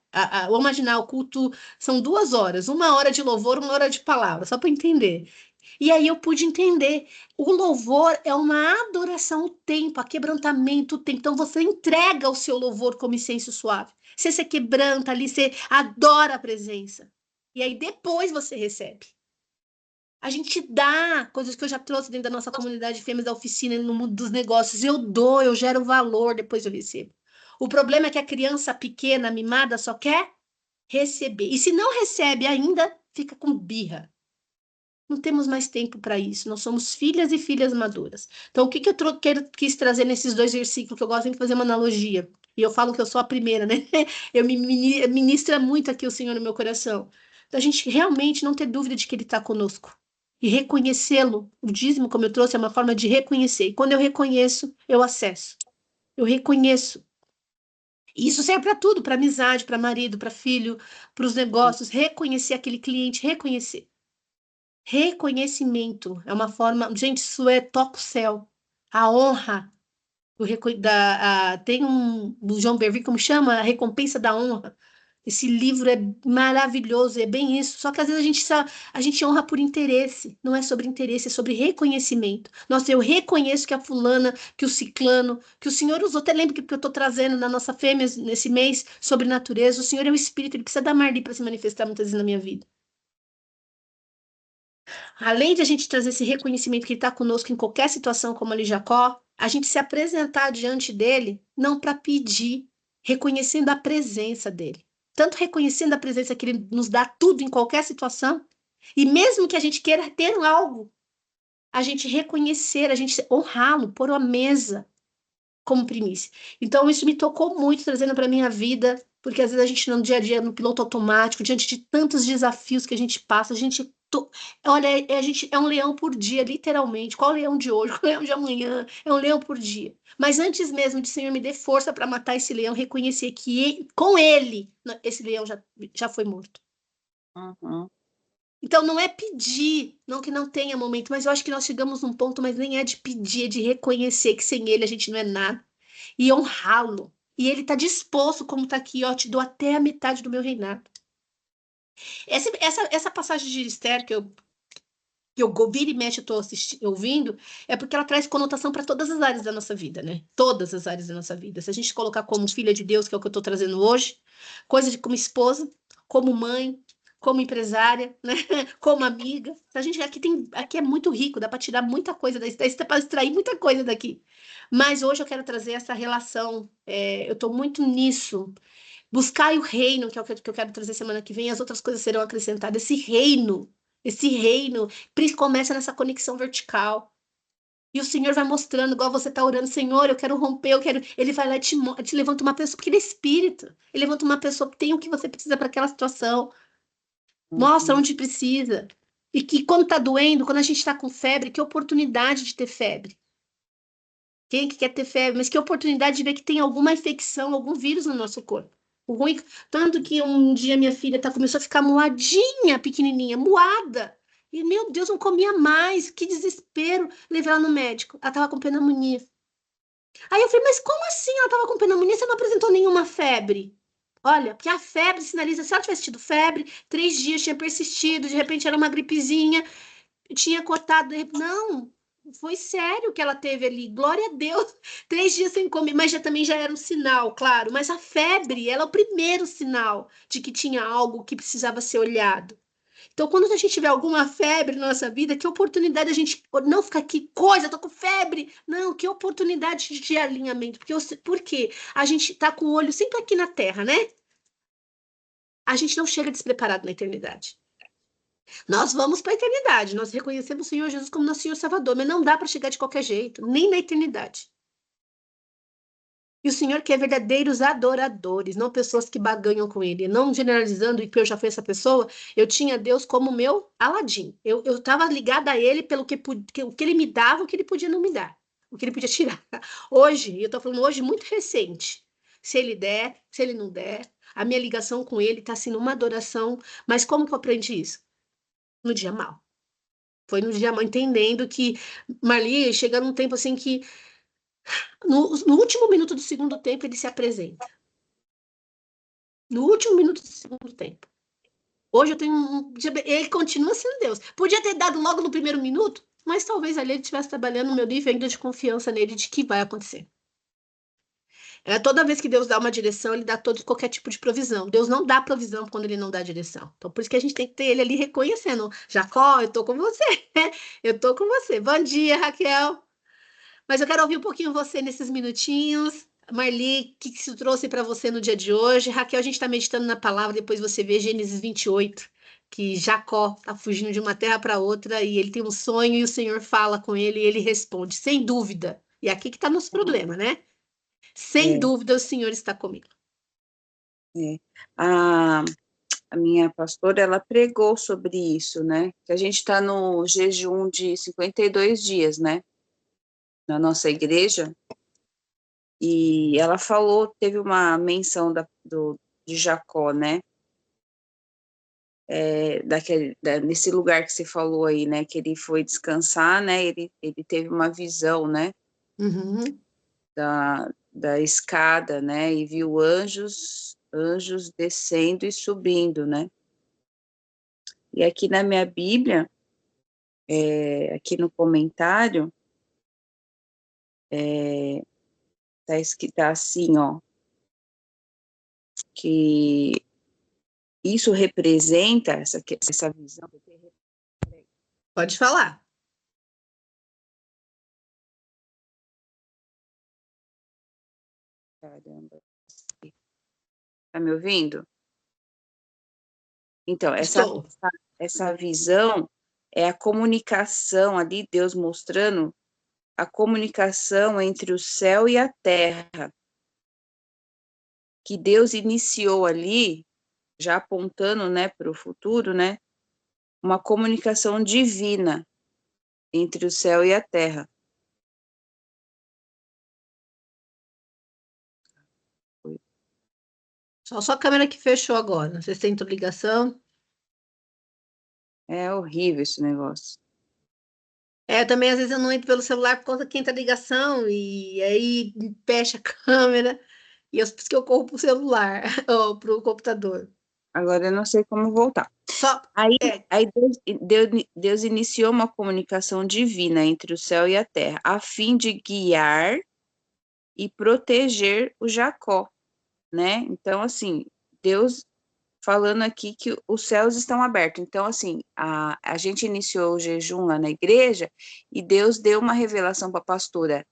Vamos imaginar, o culto são 2 horas, 1 hora de louvor, 1 hora de palavra, só para entender. E aí eu pude entender, o louvor é uma adoração o tempo, quebrantamento o tempo. Então você entrega o seu louvor como incenso suave. Você se quebranta ali, você adora a presença. E aí depois você recebe. A gente dá coisas que eu já trouxe dentro da nossa comunidade de fêmeas da oficina no mundo dos negócios. Eu dou, eu gero valor, depois eu recebo. O problema é que a criança pequena, mimada, só quer receber. E se não recebe ainda, fica com birra. Não temos mais tempo para isso. Nós somos filhas e filhas maduras. Então, o que que quis trazer nesses 2 versículos, que eu gosto sempre de fazer uma analogia. E eu falo que eu sou a primeira, né? Eu ministra muito aqui o Senhor no meu coração. Da gente realmente não ter dúvida de que Ele está conosco. E reconhecê-lo. O dízimo, como eu trouxe, é uma forma de reconhecer. E quando eu reconheço, eu acesso. Eu reconheço. E isso serve para tudo, para amizade, para marido, para filho, para os negócios. Reconhecer aquele cliente, reconhecer. Reconhecimento é uma forma. Gente, isso toca o céu. A honra. Tem do João Bervi, como chama? A Recompensa da Honra. Esse livro é maravilhoso, é bem isso. Só que às vezes a gente honra por interesse. Não é sobre interesse, é sobre reconhecimento. Nossa, eu reconheço que a fulana, que o ciclano, que o Senhor usou. Até lembro que eu estou trazendo na nossa fêmea nesse mês sobre natureza. O Senhor é o Espírito, ele precisa da Marli para se manifestar muitas vezes na minha vida. Além de a gente trazer esse reconhecimento que ele está conosco em qualquer situação, como ali Jacó, a gente se apresentar diante dele, não para pedir, reconhecendo a presença dele. Tanto reconhecendo a presença que ele nos dá tudo em qualquer situação, e mesmo que a gente queira ter algo, a gente reconhecer, a gente honrá-lo, pôr a mesa como primícia. Então, isso me tocou muito, trazendo para a minha vida, porque às vezes a gente no dia a dia, no piloto automático, diante de tantos desafios que a gente passa, a gente. Olha, a gente é um leão por dia, literalmente. Qual o leão de hoje? Qual o leão de amanhã? É um leão por dia. Mas antes mesmo de Senhor me dê força para matar esse leão, reconhecer que com ele, esse leão já foi morto. Uhum. Então, não é pedir, não que não tenha momento, mas eu acho que nós chegamos num ponto, mas nem é de pedir, é de reconhecer que sem ele a gente não é nada e honrá-lo. E ele está disposto, como está aqui, ó, te dou até a metade do meu reinado. Essa passagem de Esther que eu vira e mexe, eu estou ouvindo, é porque ela traz conotação para todas as áreas da nossa vida, né? Todas as áreas da nossa vida. Se a gente colocar como filha de Deus, que é o que eu estou trazendo hoje, coisa de como esposa, como mãe, como empresária, né? Como amiga. A gente aqui é muito rico, dá para tirar muita coisa dá para extrair muita coisa daqui. Mas hoje eu quero trazer essa relação. Eu estou muito nisso. Buscai o reino, que é o que eu quero trazer semana que vem, as outras coisas serão acrescentadas. Esse reino começa nessa conexão vertical. E o Senhor vai mostrando, igual você está orando, Senhor, eu quero romper, eu quero. Ele vai lá e te levanta uma pessoa, porque ele é espírito. Ele levanta uma pessoa que tem o que você precisa para aquela situação. Mostra Uhum. onde precisa. E que quando está doendo, quando a gente está com febre, que oportunidade de ter febre. Quem que quer ter febre? Mas que oportunidade de ver que tem alguma infecção, algum vírus no nosso corpo. O ruim, tanto que um dia minha filha começou a ficar moadinha, pequenininha, moada. E, meu Deus, não comia mais. Que desespero. Levei ela no médico. Ela estava com pneumonia. Aí eu falei, mas como assim ela estava com pneumonia? Você não apresentou nenhuma febre? Olha, porque a febre sinaliza, se ela tivesse tido febre, 3 dias tinha persistido, de repente era uma gripezinha, tinha cortado. Não, foi sério que ela teve ali. Glória a Deus. 3 dias sem comer, mas também já era um sinal, claro. Mas a febre, ela é o primeiro sinal de que tinha algo que precisava ser olhado. Então, quando a gente tiver alguma febre na nossa vida, que oportunidade a gente não ficar aqui, coisa, eu tô com febre. Não, que oportunidade de alinhamento. Porque a gente tá com o olho sempre aqui na terra, né? A gente não chega despreparado na eternidade. Nós vamos para a eternidade, nós reconhecemos o Senhor Jesus como nosso Senhor Salvador, mas não dá para chegar de qualquer jeito, nem na eternidade. E o Senhor quer verdadeiros adoradores, não pessoas que baganham com Ele. Não generalizando, e que eu já fui essa pessoa, eu tinha Deus como meu Aladim. Eu estava ligada a Ele pelo o que Ele me dava, o que Ele podia não me dar, o que Ele podia tirar. Hoje, eu estou falando hoje muito recente, se Ele der, se Ele não der, a minha ligação com Ele está sendo uma adoração, mas como que eu aprendi isso? No dia mal. Foi no dia mal, entendendo que Marli chega num tempo assim que no último minuto do segundo tempo ele se apresenta. No último minuto do segundo tempo. Hoje eu tenho ele continua sendo Deus. Podia ter dado logo no primeiro minuto, mas talvez ali ele estivesse trabalhando no meu nível ainda de confiança nele de que vai acontecer. Toda vez que Deus dá uma direção, ele dá qualquer tipo de provisão. Deus não dá provisão quando ele não dá direção. Então, por isso que a gente tem que ter ele ali reconhecendo. Jacó, eu tô com você. Eu tô com você. Bom dia, Raquel. Mas eu quero ouvir um pouquinho você nesses minutinhos. Marli, o que isso trouxe para você no dia de hoje? Raquel, a gente está meditando na palavra, depois você vê Gênesis 28, que Jacó está fugindo de uma terra para outra e ele tem um sonho e o Senhor fala com ele e ele responde, sem dúvida. E aqui que está nosso problema, né? Sem É, dúvida o Senhor está comigo. é. A, a minha pastora, ela pregou sobre isso, né? Que a gente está no jejum de 52 dias, né? Na nossa igreja. E ela falou, teve uma menção de Jacó, né? Nesse lugar que você falou aí, né? Que ele foi descansar, né? Ele teve uma visão, né? Uhum. Da escada, né? E viu anjos descendo e subindo, né? E aqui na minha Bíblia, aqui no comentário, tá escrito assim, ó, que isso representa essa visão. Pode falar. Caramba, tá me ouvindo? Então, Estou. essa visão é a comunicação ali, Deus mostrando a comunicação entre o céu e a terra, que Deus iniciou ali, já apontando, né, para o futuro, né, uma comunicação divina entre o céu e a terra. Só sua câmera que fechou agora. Vocês têm ligação? É horrível esse negócio. Também às vezes eu não entro pelo celular por conta que entra ligação e aí fecha a câmera. E por isso que eu corro pro celular, ou pro computador. Agora eu não sei como voltar. Só, Aí, é, aí Deus iniciou uma comunicação divina entre o céu e a terra, a fim de guiar e proteger o Jacó, né? Então, assim, Deus falando aqui que os céus estão abertos. Então, assim, a gente iniciou o jejum lá na igreja e Deus deu uma revelação para a pastora.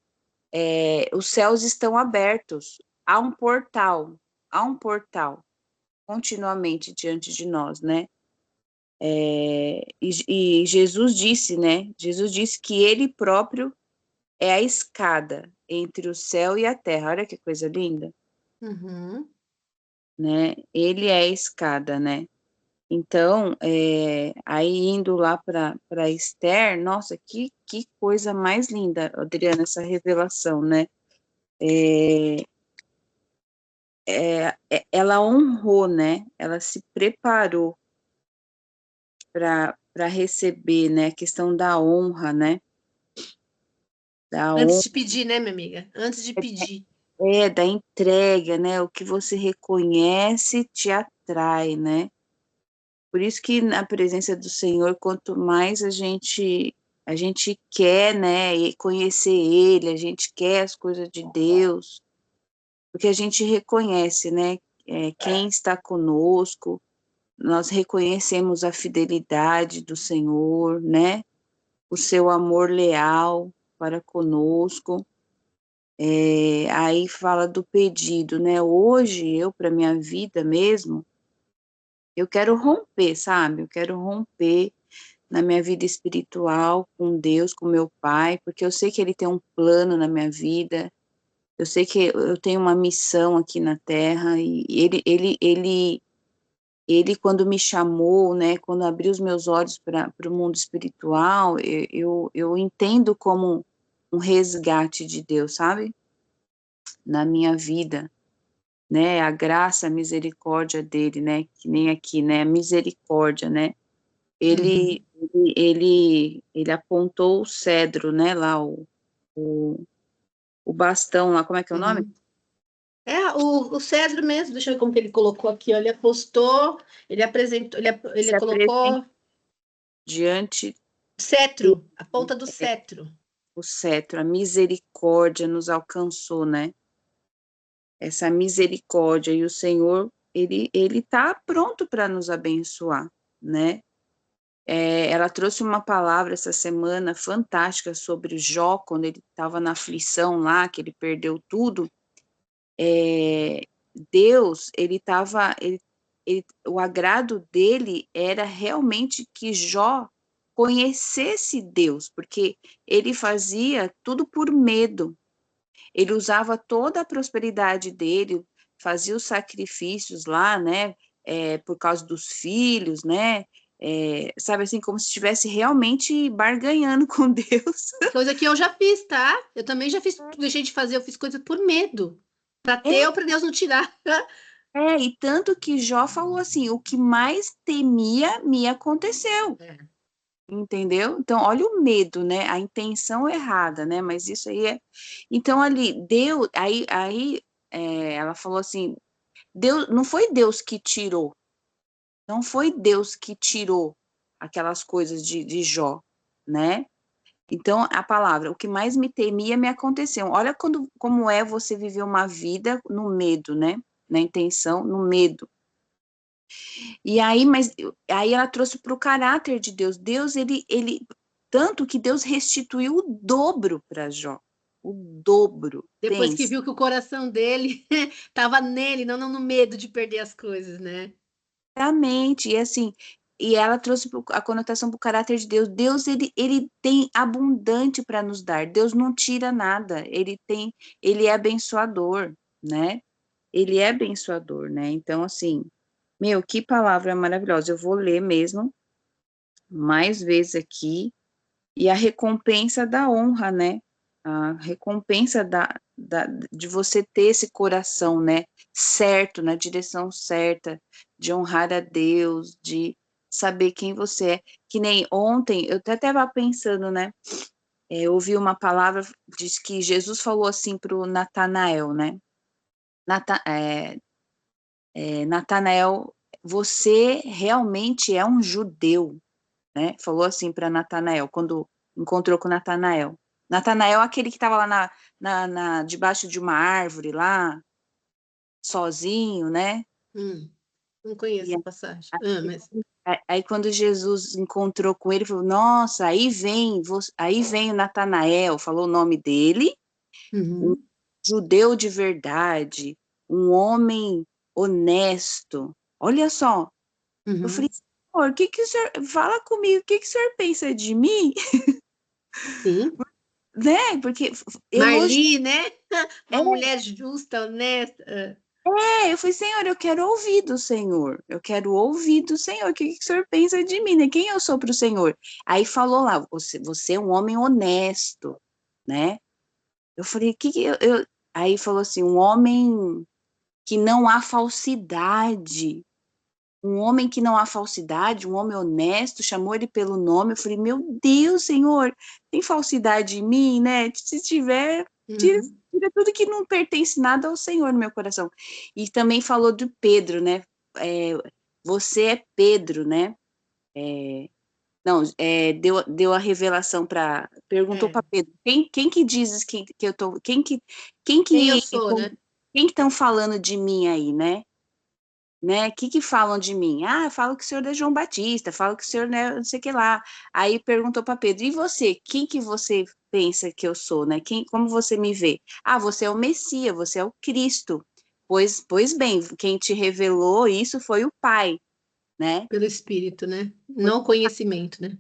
Os céus estão abertos. Há um portal continuamente diante de nós, né? E Jesus disse, né? Jesus disse que ele próprio é a escada entre o céu e a terra. Olha que coisa linda, uhum. né? Ele é a escada, né? Então, aí indo lá para Esther, nossa, que coisa mais linda, Adriana, essa revelação, né? Ela honrou, né? Ela se preparou para receber, né? A questão da honra, né? Da Antes honra, de pedir, né, minha amiga? Antes de pedir. da entrega, né? O que você reconhece te atrai, né? Por isso que na presença do Senhor, quanto mais a gente quer, né, e conhecer Ele, a gente quer as coisas de Deus, porque a gente reconhece, né, quem está conosco, nós reconhecemos a fidelidade do Senhor, né, o seu amor leal para conosco. Aí fala do pedido, né? Hoje eu, para minha vida mesmo, eu quero romper, sabe? Eu quero romper na minha vida espiritual com Deus, com meu Pai, porque eu sei que Ele tem um plano na minha vida, eu sei que eu tenho uma missão aqui na Terra, e Ele quando me chamou, né, quando abriu os meus olhos para o mundo espiritual, eu entendo como um resgate de Deus, sabe? Na minha vida, né, a graça, a misericórdia dele, né, que nem aqui, né, a misericórdia, né, ele, Uhum. ele apontou o cedro, né, lá, o, o bastão lá, como é que é o nome? Uhum. É, o César mesmo, deixa eu ver como que ele colocou aqui, ó, ele apostou, ele apresentou, ele Se apresenta colocou diante dele, cetro, a ponta do é, cetro. o cetro, a misericórdia nos alcançou, né, essa misericórdia, e o Senhor, ele tá pronto para nos abençoar, né. Ela trouxe uma palavra essa semana fantástica sobre Jó, quando ele estava na aflição lá, que ele perdeu tudo. É, Deus, o agrado dele era realmente que Jó conhecesse Deus, porque ele fazia tudo por medo. Ele usava toda a prosperidade dele, fazia os sacrifícios lá, né, por causa dos filhos, né, sabe assim, como se estivesse realmente barganhando com Deus. Coisa que eu já fiz, tá? Eu também já fiz, deixei de fazer, eu fiz coisa por medo, para ter É, ou para Deus não tirar. e tanto que Jó falou assim, o que mais temia me aconteceu, É. entendeu? Então, olha o medo, né, a intenção errada, né, mas isso aí então ali, Deus, ela falou assim, Deus, não foi Deus que tirou, não foi Deus que tirou aquelas coisas de Jó, né? Então, a palavra, o que mais me temia me aconteceu. Olha como é você viver uma vida no medo, né? Na intenção, no medo. E aí, mas aí ela trouxe para o caráter de Deus. Deus, tanto que Deus restituiu o dobro para Jó. O dobro, Depois que pensa. viu que o coração dele estava nele, não no medo de perder as coisas, né? Exatamente, e assim, e ela trouxe a conotação para o caráter de Deus. Deus, ele tem abundante para nos dar. Deus não tira nada. Ele é abençoador, né? Ele é abençoador, né? Então, assim, meu, que palavra maravilhosa. Eu vou ler mesmo mais vezes aqui. E a recompensa da honra, né? A recompensa de você ter esse coração, né? Certo, na direção certa, de honrar a Deus, de saber quem você é. Que nem ontem, eu até estava pensando, né? Eu ouvi uma palavra, diz que Jesus falou assim para o Natanael, né? Natanael, você realmente é um judeu, né? Falou assim para Natanael, quando encontrou com Natanael. Natanael é aquele que estava lá debaixo de uma árvore, lá, sozinho, né? Não E conheço a passagem. Mas... aí quando Jesus encontrou com ele, falou, nossa, aí vem o Natanael, falou o nome dele, um Uhum, judeu de verdade, um homem honesto. Olha só, eu falei, uhum. Senhor, o que que o senhor, fala comigo, o que que o senhor pensa de mim? Sim. Né? Porque elogio, Marli, né? é, Uma mulher justa, honesta. eu falei, Senhor, eu quero ouvir do Senhor, eu quero ouvir do Senhor, o que que o senhor pensa de mim, né? Quem eu sou para o Senhor? Aí falou lá, você é um homem honesto, né? Eu falei, aí falou assim, um homem que não há falsidade, um homem que não há falsidade, um homem honesto, chamou ele pelo nome. Eu falei, meu Deus, Senhor, tem falsidade em mim, né? Se tiver, tira, Uhum. tira tudo que não pertence nada ao Senhor no meu coração. E também falou de Pedro, né? É, você é Pedro, né? Não, deu a revelação para, perguntou É. para Pedro, quem que dizes que eu tô, quem Quem eu que, sou, né? quem que estão falando de mim aí, né? Que falam de mim? Ah, falam que o senhor é João Batista, falam que o senhor né, não sei o que lá. Aí perguntou para Pedro, e você? Quem que você pensa que eu sou, né? Como você me vê? Ah, você é o Messias, você é o Cristo. Pois bem, quem te revelou isso foi o Pai, né? Pelo Espírito, né? Não conhecimento, né?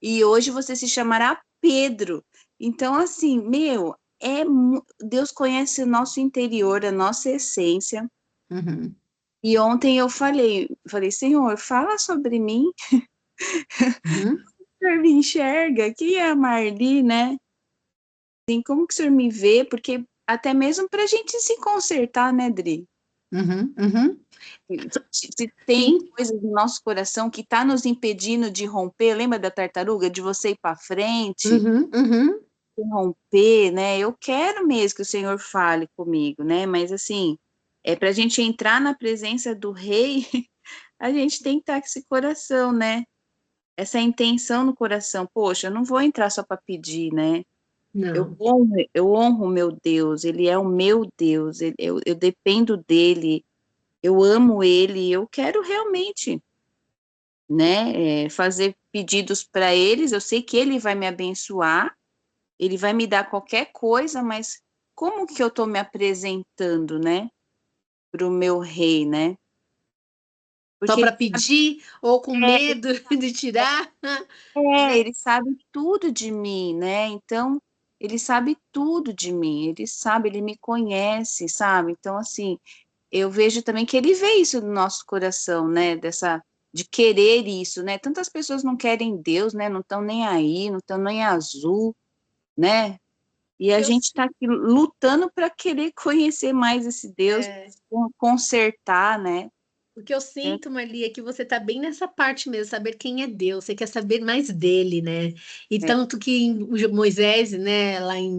E hoje você se chamará Pedro. Então, assim, meu, Deus conhece o nosso interior, a nossa essência. Uhum. E ontem eu falei, Senhor, fala sobre mim. Uhum. O senhor me enxerga? Quem é a Marli, né? Assim, como que o senhor me vê? Porque até mesmo para a gente se consertar, né, Dri? Uhum. Uhum. Se tem Sim. coisas no nosso coração que está nos impedindo de romper, lembra da tartaruga? De você ir para frente, Uhum. Uhum. romper, né? Eu quero mesmo que o Senhor fale comigo, né? Mas assim, para a gente entrar na presença do Rei, a gente tem que estar com esse coração, né? Essa intenção no coração. Poxa, eu não vou entrar só para pedir, né? Não. Eu honro o meu Deus, Ele é o meu Deus, eu dependo dEle, eu amo Ele, eu quero realmente, né, fazer pedidos para eles, eu sei que Ele vai me abençoar, Ele vai me dar qualquer coisa, mas como que eu estou me apresentando, né, para o meu Rei, né? Só Porque para pedir ou com é, medo de tirar, né? ele sabe tudo de mim, né? Então, ele sabe tudo de mim, ele sabe, ele me conhece, sabe? Então, assim, eu vejo também que ele vê isso no nosso coração, né? De querer isso, né? Tantas pessoas não querem Deus, né? Não estão nem aí, não estão nem azul, né? E a Eu, gente está aqui lutando para querer conhecer mais esse Deus, é, consertar, né? o que eu sinto, Marli, é que você está bem nessa parte mesmo, saber quem é Deus, você quer saber mais dele, né? E É, tanto que Moisés, né, lá em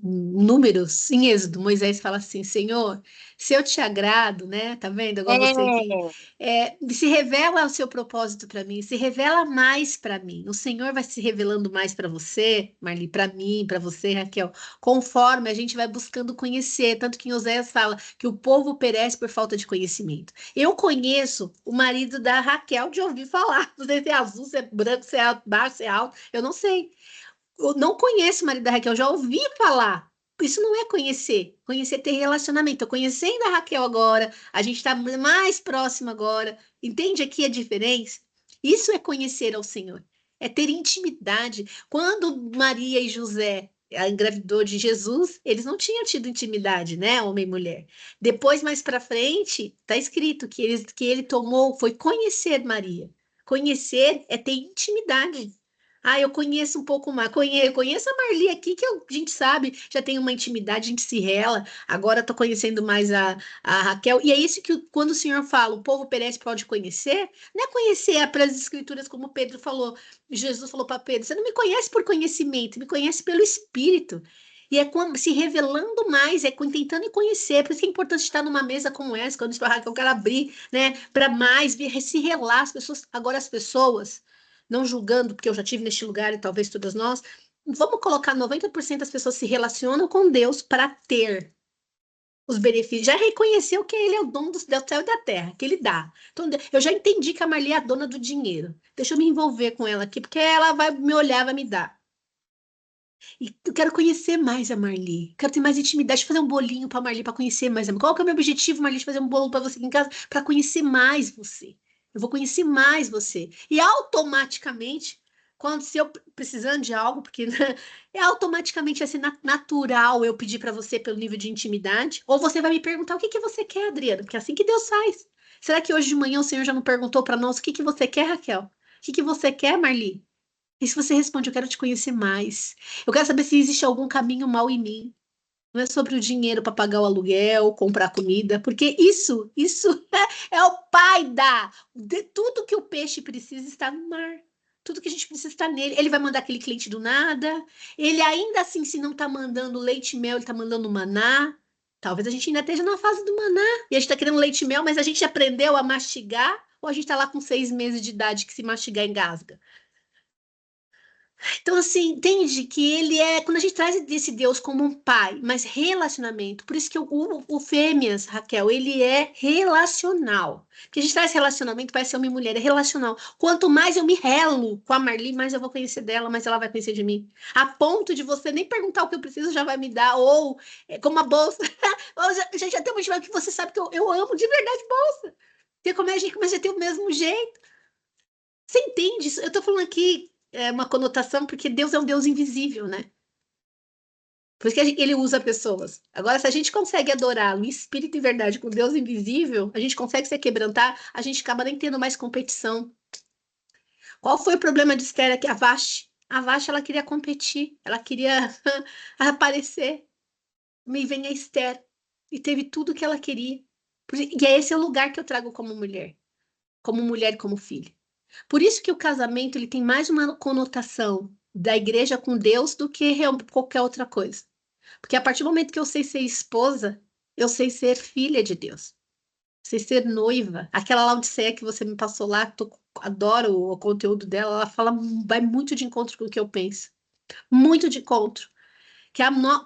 Números, em Êxodo, Moisés fala assim, Senhor, se eu te agrado, né, tá vendo? Igual você aqui, é, se revela o seu propósito para mim, se revela mais para mim. O Senhor vai se revelando mais para você, Marli, para mim, para você, Raquel, conforme a gente vai buscando conhecer. Tanto que em Oséias fala que o povo perece por falta de conhecimento. Eu conheço o marido da Raquel de ouvir falar. Não sei se é azul, se é branco, se é alto, baixo, se é alto. Eu não sei. Eu não conheço o marido da Raquel, já ouvi falar. Isso não é conhecer. Conhecer é ter relacionamento. Tô conhecendo a Raquel agora. A gente está mais próximo agora. Entende aqui a diferença? Isso é conhecer ao Senhor. É ter intimidade. Quando Maria e José engravidou de Jesus, eles não tinham tido intimidade, né, homem e mulher. Depois, mais para frente, está escrito que ele tomou, foi conhecer Maria. Conhecer é ter intimidade. Ah, eu conheço um pouco mais. Conheço a Marli aqui, que a gente sabe, já tem uma intimidade, a gente se rela. Agora estou conhecendo mais a Raquel. E é isso que, quando o senhor fala, o povo perece pode conhecer, não é conhecer para as escrituras, como Pedro falou. Jesus falou para Pedro: você não me conhece por conhecimento, me conhece pelo Espírito. E é se revelando mais, tentando conhecer. Por isso que é importante estar numa mesa como essa, quando que eu quero abrir, né, para mais, se relar as pessoas. Agora, as pessoas, não julgando, porque eu já tive neste lugar e talvez todas nós, vamos colocar 90% das pessoas se relacionam com Deus para ter os benefícios. Já reconheceu que ele é o dono do céu e da terra, que ele dá. Então, eu já entendi que a Marli é a dona do dinheiro. Deixa eu me envolver com ela aqui, porque ela vai me olhar, vai me dar. E eu quero conhecer mais a Marli. Quero ter mais intimidade, fazer um bolinho para Marli, para conhecer mais. Qual que é o meu objetivo, Marli, de fazer um bolo para você aqui em casa? Para conhecer mais você. Eu vou conhecer mais você. E automaticamente, quando se eu precisando de algo, porque né, é automaticamente assim natural eu pedir para você pelo nível de intimidade, ou você vai me perguntar o que que você quer, Adriana, porque é assim que Deus faz. Será que hoje de manhã o Senhor já não perguntou para nós o que que você quer, Raquel? O que que você quer, Marli? E se você responde, eu quero te conhecer mais. Eu quero saber se existe algum caminho mal em mim. Não é sobre o dinheiro para pagar o aluguel, comprar comida, porque isso é o pai de tudo que o peixe precisa está no mar. Tudo que a gente precisa está nele. Ele vai mandar aquele cliente do nada. Ele ainda assim, se não está mandando leite e mel, ele está mandando maná. Talvez a gente ainda esteja na fase do maná. E a gente está querendo leite e mel, mas a gente aprendeu a mastigar, ou a gente está lá com 6 meses de idade que se mastigar engasga. Então, assim, entende que ele é, quando a gente traz esse Deus como um pai, mas relacionamento, por isso que o Fêmeas, Raquel, ele é relacional. Porque a gente traz relacionamento, parece ser homem e mulher, é relacional. Quanto mais eu me relo com a Marli, mais eu vou conhecer dela, mais ela vai conhecer de mim. A ponto de você nem perguntar o que eu preciso, já vai me dar, ou como a bolsa. Já tem uma história que você sabe que eu amo de verdade bolsa. Porque como a gente começa a ter o mesmo jeito. Você entende isso? Eu tô falando aqui uma conotação porque Deus é um Deus invisível, né? Por isso que ele usa pessoas. Agora, se a gente consegue adorá-lo em espírito e verdade com Deus invisível, a gente consegue se quebrantar, a gente acaba nem tendo mais competição. Qual foi o problema de Esther aqui? A Vashti. A Vashti, ela queria competir, ela queria aparecer. Me vem a Esther. E teve tudo que ela queria. E é esse o lugar que eu trago como mulher e como filha. Por isso que o casamento ele tem mais uma conotação da igreja com Deus do que qualquer outra coisa. Porque a partir do momento que eu sei ser esposa, eu sei ser filha de Deus. Sei ser noiva. Aquela Laodiceia que você me passou lá, que eu adoro o conteúdo dela, ela fala, vai muito de encontro com o que eu penso. Muito de encontro.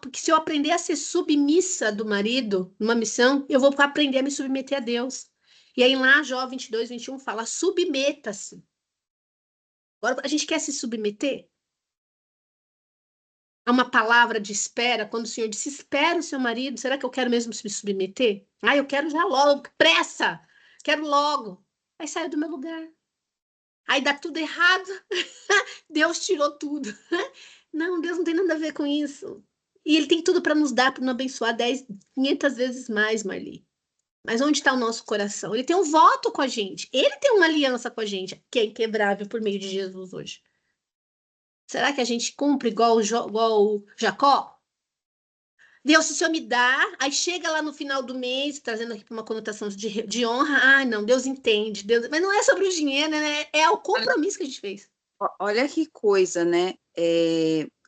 Porque se eu aprender a ser submissa do marido numa missão, eu vou aprender a me submeter a Deus. E aí lá, Jó 22, 21 fala, submeta-se. Agora, a gente quer se submeter a uma palavra de espera, quando o Senhor disse, espera o seu marido, será que eu quero mesmo me submeter? Ah, eu quero já logo, pressa, quero logo. Aí saiu do meu lugar. Aí dá tudo errado, Deus tirou tudo. Não, Deus não tem nada a ver com isso. E Ele tem tudo para nos dar, para nos abençoar 10, 500 vezes mais, Marli. Mas onde está o nosso coração? Ele tem um voto com a gente. Ele tem uma aliança com a gente, que é inquebrável por meio de Jesus hoje. Será que a gente cumpre igual o Jacó? Deus, se o Senhor me dá, aí chega lá no final do mês, trazendo aqui para uma conotação de honra. Ah, não, Deus entende. Deus... Mas não é sobre o dinheiro, né? É o compromisso que a gente fez. Olha que coisa, né?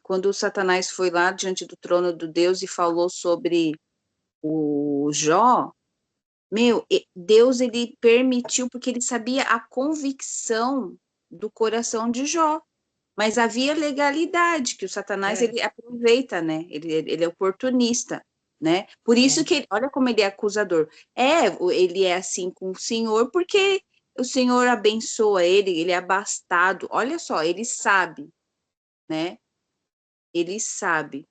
Quando o Satanás foi lá diante do trono do Deus e falou sobre o Jó, Deus ele permitiu porque ele sabia a convicção do coração de Jó. Mas havia legalidade, que o Satanás ele aproveita, né? Ele é oportunista, né? Por isso que, olha como ele é acusador. Ele é assim com o Senhor, porque o Senhor abençoa ele é abastado. Olha só, ele sabe, né? Ele sabe.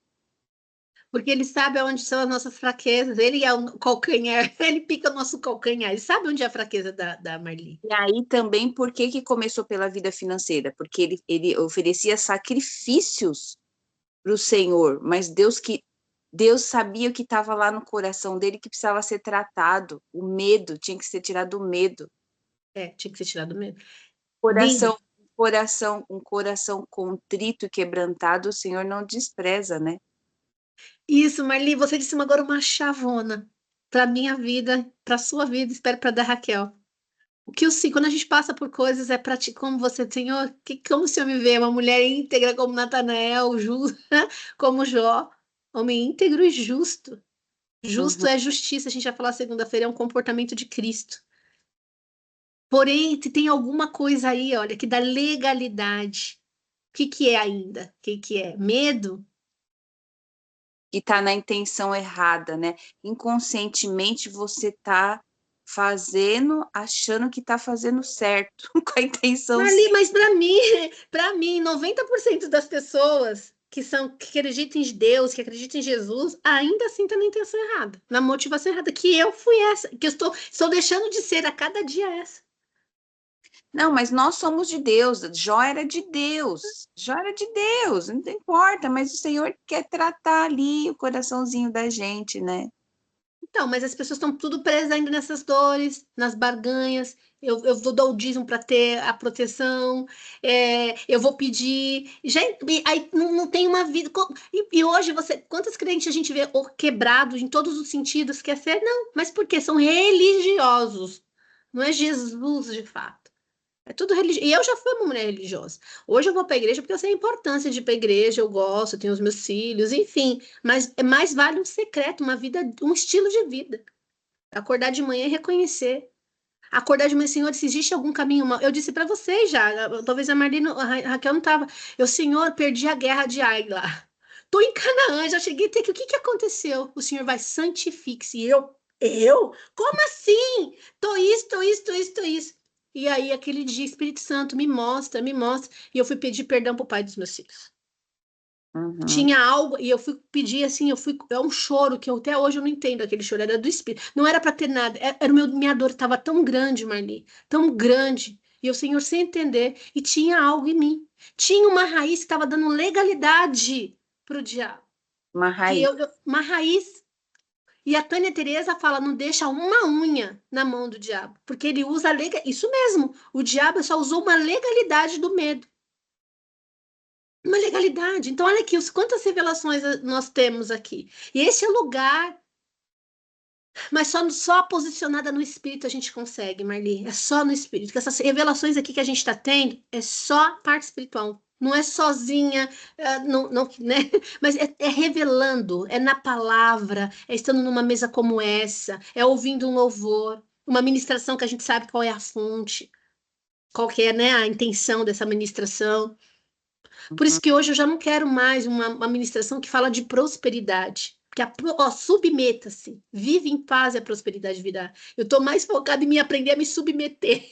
Porque ele sabe onde são as nossas fraquezas. Ele é o calcanhar, ele pica o nosso calcanhar. Ele sabe onde é a fraqueza da Marli. E aí também, por que começou pela vida financeira? Porque ele oferecia sacrifícios para o Senhor, mas Deus sabia o que estava lá no coração dele que precisava ser tratado. O medo, tinha que ser tirado o medo. Tinha que ser tirado mesmo. Um coração contrito e quebrantado, o Senhor não despreza, né? Isso, Marli, você disse agora uma chavona para minha vida, para sua vida, espero para da Raquel. O que quando a gente passa por coisas é para ti, como você, Senhor, como o Senhor me vê, uma mulher íntegra como Natanael, justa como Jó. Homem íntegro e justo. Justo Uhum. é justiça, a gente vai falar segunda-feira, é um comportamento de Cristo. Porém, se tem alguma coisa aí, olha, que dá legalidade. O que que é ainda? O que que é? Medo? Que está na intenção errada, né? Inconscientemente você está fazendo, achando que está fazendo certo, com a intenção Marli, certa. mas para mim, 90% das pessoas que acreditam em Deus, que acreditam em Jesus, ainda assim tá na intenção errada, na motivação errada, que eu fui essa, que eu estou deixando de ser a cada dia essa. Não, mas nós somos de Deus, Jó era de Deus, Jó era de Deus, não importa, mas o Senhor quer tratar ali o coraçãozinho da gente, né? Então, mas as pessoas estão tudo presas ainda nessas dores, nas barganhas. Eu vou dar o dízimo para ter a proteção. Eu vou pedir. Aí não tem uma vida. E hoje quantos crentes a gente vê quebrados em todos os sentidos? Quer ser? Não, mas por quê? São religiosos. Não é Jesus de fato. É tudo religioso. E eu já fui uma mulher religiosa. Hoje eu vou para a igreja porque eu sei a importância de ir para a igreja, eu gosto, eu tenho os meus filhos, enfim. Mas é mais vale um secreto, uma vida, um estilo de vida. Acordar de manhã e reconhecer. Acordar de manhã, Senhor, se existe algum caminho mal. Eu disse para vocês já, talvez a Marlene, a Raquel não estava. Eu, Senhor, perdi a guerra de Ai lá. Tô em Canaã, já cheguei até aqui. O que que aconteceu? O Senhor vai santifique-se. E eu? Como assim? Tô isso, tô isso, tô isso, tô isso. E aí, aquele dia, Espírito Santo, me mostra, me mostra. E eu fui pedir perdão pro pai dos meus filhos. Uhum. Tinha algo, e eu fui pedir assim, é um choro que até hoje eu não entendo aquele choro, era do espírito. Não era para ter nada, minha dor estava tão grande, Marli, tão grande. E o Senhor sem entender, e tinha algo em mim. Tinha uma raiz que estava dando legalidade pro diabo. Uma Que raiz. uma raiz. E a Tânia Teresa fala, não deixa uma unha na mão do diabo, porque ele usa isso mesmo. O diabo só usou uma legalidade do medo. Uma legalidade. Então, olha aqui, quantas revelações nós temos aqui. E esse é o lugar, mas só posicionada no espírito a gente consegue, Marli. É só no espírito. Porque essas revelações aqui que a gente está tendo é só parte espiritual. Não é sozinha, não, não, né? Mas é revelando, é na palavra, é estando numa mesa como essa, é ouvindo um louvor, uma ministração que a gente sabe qual é a fonte, qual que é, né, a intenção dessa ministração. Por isso Uhum. que hoje eu já não quero mais uma administração que fala de prosperidade. Porque submeta-se, vive em paz e a prosperidade virá. Eu estou mais focada em me aprender a me submeter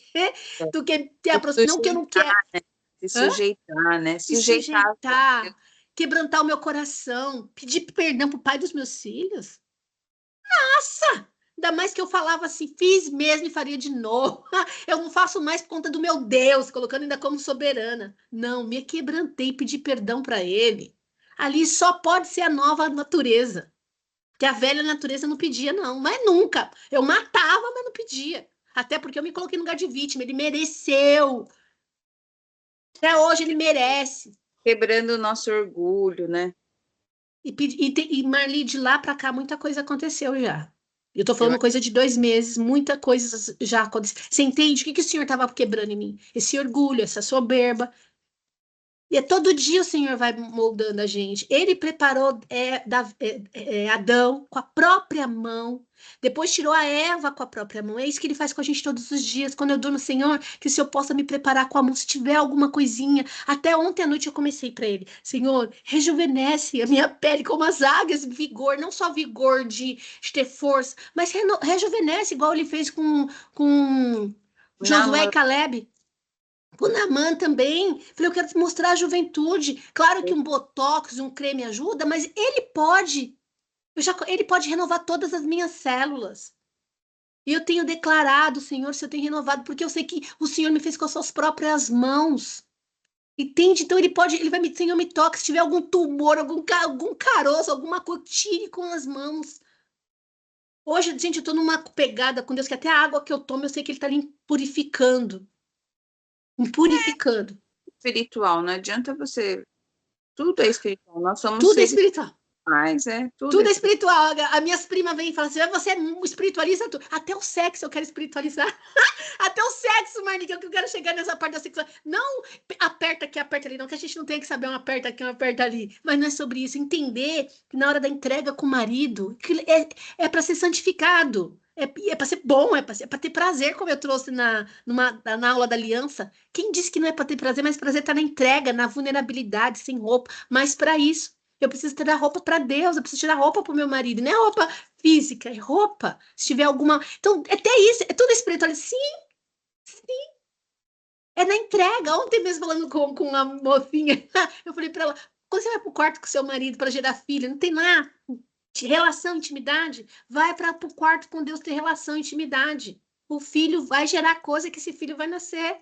do que ter a Se prosperidade. Não que eu não sujeitar, quero. se Hã? sujeitar, né? Me Sujeitar. sujeitar, quebrantar o meu coração, pedir perdão para o pai dos meus filhos. Nossa! Ainda mais que eu falava assim, fiz mesmo e faria de novo. Eu não faço mais por conta do meu Deus, colocando ainda como soberana. Não, me quebrantei, pedi perdão para ele. Ali só pode ser a nova natureza. Que a velha natureza não pedia, não. Mas nunca. Eu matava, mas não pedia. Até porque eu me coloquei no lugar de vítima. Ele mereceu. Até hoje ele merece. Quebrando o nosso orgulho, né? E Marli, de lá para cá, muita coisa aconteceu já. Eu tô Eu falando coisa de 2 meses, muita coisa já aconteceu. Você entende o que que o senhor estava quebrando em mim? Esse orgulho, essa soberba. E todo dia o Senhor vai moldando a gente. Ele preparou Adão com a própria mão, depois tirou a Eva com a própria mão. É isso que ele faz com a gente todos os dias. Quando eu dou no Senhor, que o Senhor possa me preparar com a mão, se tiver alguma coisinha. Até ontem à noite eu comecei para ele: Senhor, rejuvenesce a minha pele como as águias, vigor, não só vigor de ter força, mas rejuvenesce, igual ele fez com Josué e Naamã, Caleb. O Naamã também. Falei, eu quero te mostrar a juventude. Claro que um botox, um creme ajuda, mas ele pode. Ele pode renovar todas as minhas células. E eu tenho declarado, Senhor, se eu tenho renovado, porque eu sei que o Senhor me fez com as suas próprias mãos. Entende? Então ele vai me, Senhor, me toca. Se tiver algum tumor, algum caroço, alguma coisa, tire com as mãos. Hoje, gente, eu tô numa pegada com Deus, que até a água que eu tomo, eu sei que Ele tá ali purificando. Me purificando. espiritual, não adianta você. Tudo é espiritual. Nós somos Tudo é seres espiritual. mais, tudo Tudo é espiritual. As minhas primas vêm e falam assim, você espiritualiza tudo. Até o sexo eu quero espiritualizar. Até o sexo, Marnica, que eu quero chegar nessa parte da sexualidade. Não aperta aqui, aperta ali, não, que a gente não tem que saber um aperta aqui, um aperta ali. Mas não é sobre isso. Entender que na hora da entrega com o marido, que é para ser santificado. É para ser bom, é para ter prazer, como eu trouxe na aula da aliança. Quem disse que não é para ter prazer, mas prazer está na entrega, na vulnerabilidade, sem roupa. Mas para isso, eu preciso tirar roupa para Deus, eu preciso tirar roupa para o meu marido. Não é roupa física, é roupa. Se tiver alguma. Então, até isso, é tudo espiritual. Sim, é na entrega. Ontem mesmo falando com uma mocinha, eu falei para ela: quando você vai para o quarto com seu marido para gerar filho, não tem lá relação, intimidade? Vai para o quarto com Deus ter relação, intimidade. O filho vai gerar coisa que esse filho vai nascer.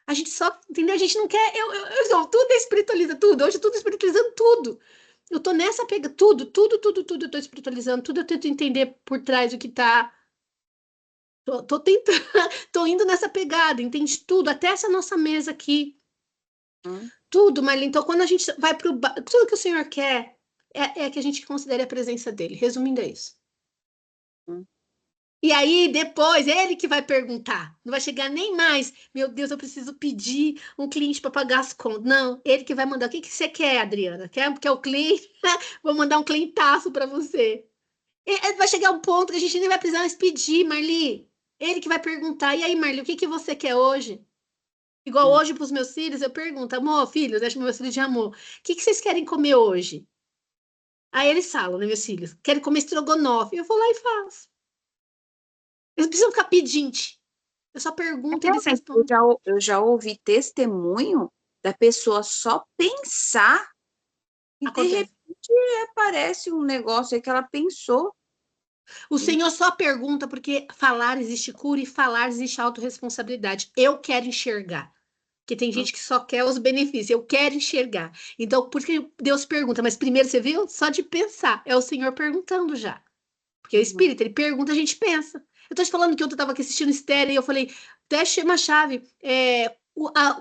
A gente só, entendeu? A gente não quer. Tudo é espiritualiza, tudo. Hoje tudo espiritualizando tudo. Eu tô nessa pega, tudo eu tô espiritualizando, tudo eu tento entender por trás do que tá. Tô tentando, tô indo nessa pegada, entende tudo, até essa nossa mesa aqui. Tudo, Marlene. Então, quando a gente vai para o. Tudo que o Senhor quer é que a gente considere a presença dele. Resumindo, é isso. Hum. E aí, depois, ele que vai perguntar. Não vai chegar nem mais. Meu Deus, eu preciso pedir um cliente para pagar as contas. Não, ele que vai mandar. O que que você quer, Adriana? Quer o cliente? Vou mandar um clientaço para você. Vai chegar um ponto que a gente nem vai precisar mais pedir, Marli. Ele que vai perguntar. E aí, Marli, o que que você quer hoje? Igual hoje para os meus filhos, eu pergunto, amor, filhos, deixa meus filhos de amor. O que que vocês querem comer hoje? Aí eles falam, né, meus filhos? Querem comer estrogonofe. Eu vou lá e faço. Eles precisam ficar pedinte. Eu só pergunto e eles Realmente, eu respondem. já, eu já ouvi testemunho da pessoa só pensar e de Acontece. repente aparece um negócio aí que ela pensou. O Senhor só pergunta porque falar existe cura e falar existe autorresponsabilidade. Eu quero enxergar. Porque tem gente que só quer os benefícios. Eu quero enxergar. Então, por que Deus pergunta? Mas primeiro, você viu? Só de pensar. É o Senhor perguntando já. Porque o Espírito, ele pergunta, a gente pensa. Eu tô te falando que ontem eu tava aqui assistindo estéreo e eu falei, teste uma chave.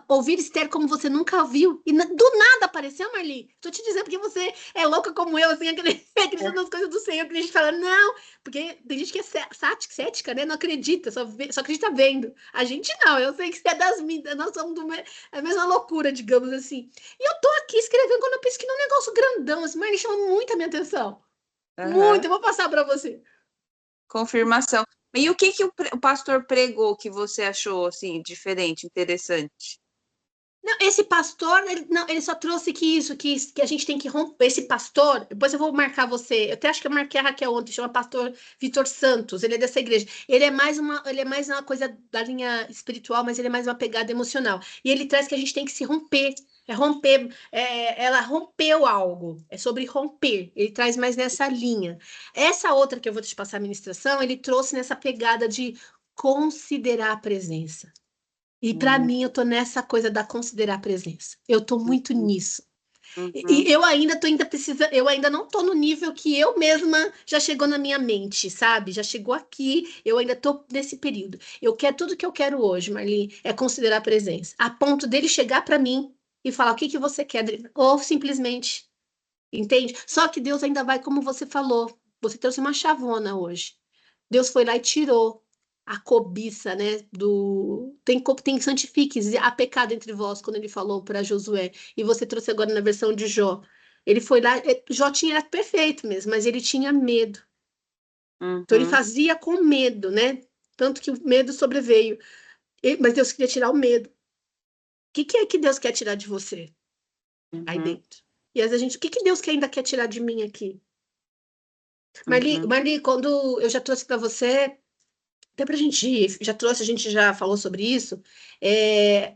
Ouvir estéreo como você nunca viu. E do nada apareceu, Marli. Tô te dizendo porque você é louca como eu, assim, acredita nas coisas do Senhor, que a gente fala, não, porque tem gente que é cética, né? Não acredita, só acredita vendo. A gente não, eu sei que você é das minhas, nós somos a mesma loucura, digamos assim. E eu tô aqui escrevendo quando eu penso que não é um negócio grandão, assim, Marli chama muito a minha atenção. Muito, Aham. eu vou passar para você. Confirmação. E o que que o pastor pregou que você achou assim diferente, interessante? Não, esse pastor, ele, não, ele só trouxe que a gente tem que romper. Esse pastor, depois eu vou marcar você. Eu até acho que eu marquei a Raquel ontem, chama pastor Vitor Santos, ele é dessa igreja. Ele é mais uma coisa da linha espiritual, mas ele é mais uma pegada emocional. E ele traz que a gente tem que se romper. Ela rompeu algo. É sobre romper. Ele traz mais nessa linha. Essa outra que eu vou te passar a ministração, ele trouxe nessa pegada de considerar a presença. E para Uhum, mim, eu tô nessa coisa da considerar a presença. Eu tô muito uhum, nisso. E uhum, eu ainda tô ainda precisa, eu ainda não tô no nível que eu mesma já chegou na minha mente, sabe? Já chegou aqui, eu ainda tô nesse período. Eu quero tudo que eu quero hoje, Marli, é considerar a presença, a ponto dele chegar para mim e falar o que que você quer, Adriana? Ou simplesmente, entende? Só que Deus ainda vai, como você falou, você trouxe uma chavona hoje. Deus foi lá e tirou a cobiça, né? Tem santifiques, há pecado entre vós, quando ele falou para Josué. E você trouxe agora na versão de Jó. Ele foi lá, Jó era perfeito mesmo, mas ele tinha medo. Então ele uhum, fazia com medo, né? Tanto que o medo sobreveio. Mas Deus queria tirar o medo. O que é que Deus quer tirar de você aí uhum, dentro? E às vezes o que Deus ainda quer tirar de mim aqui? uhum, Marli, quando eu já trouxe para você. Até pra gente, já trouxe, a gente já falou sobre isso.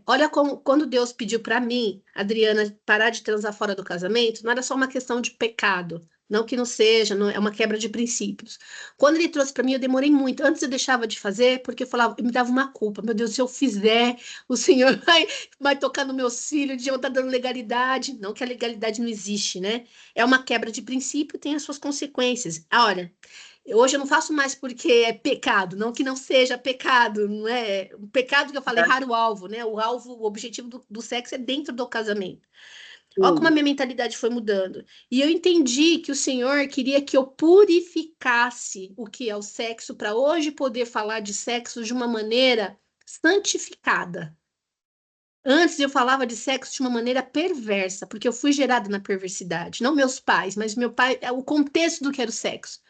Olha como, quando Deus pediu para mim, Adriana, parar de transar fora do casamento, não era só uma questão de pecado. Não que não seja, não, é uma quebra de princípios. Quando ele trouxe para mim, eu demorei muito. Antes eu deixava de fazer, porque eu falava, me dava uma culpa. Meu Deus, se eu fizer, o Senhor vai tocar no meus filhos, de eu estar dando legalidade. Não que a legalidade não existe, né? É uma quebra de princípio, tem as suas consequências. Olha, hoje eu não faço mais porque é pecado, não que não seja pecado, não é? O pecado que eu falei, raro alvo, né? O alvo, o objetivo do sexo é dentro do casamento. Olha como a Sim. minha mentalidade foi mudando. E eu entendi que o Senhor queria que eu purificasse o que é o sexo, para hoje poder falar de sexo de uma maneira santificada. Antes eu falava de sexo de uma maneira perversa, porque eu fui gerada na perversidade. Não meus pais, mas meu pai, o contexto do que era o sexo.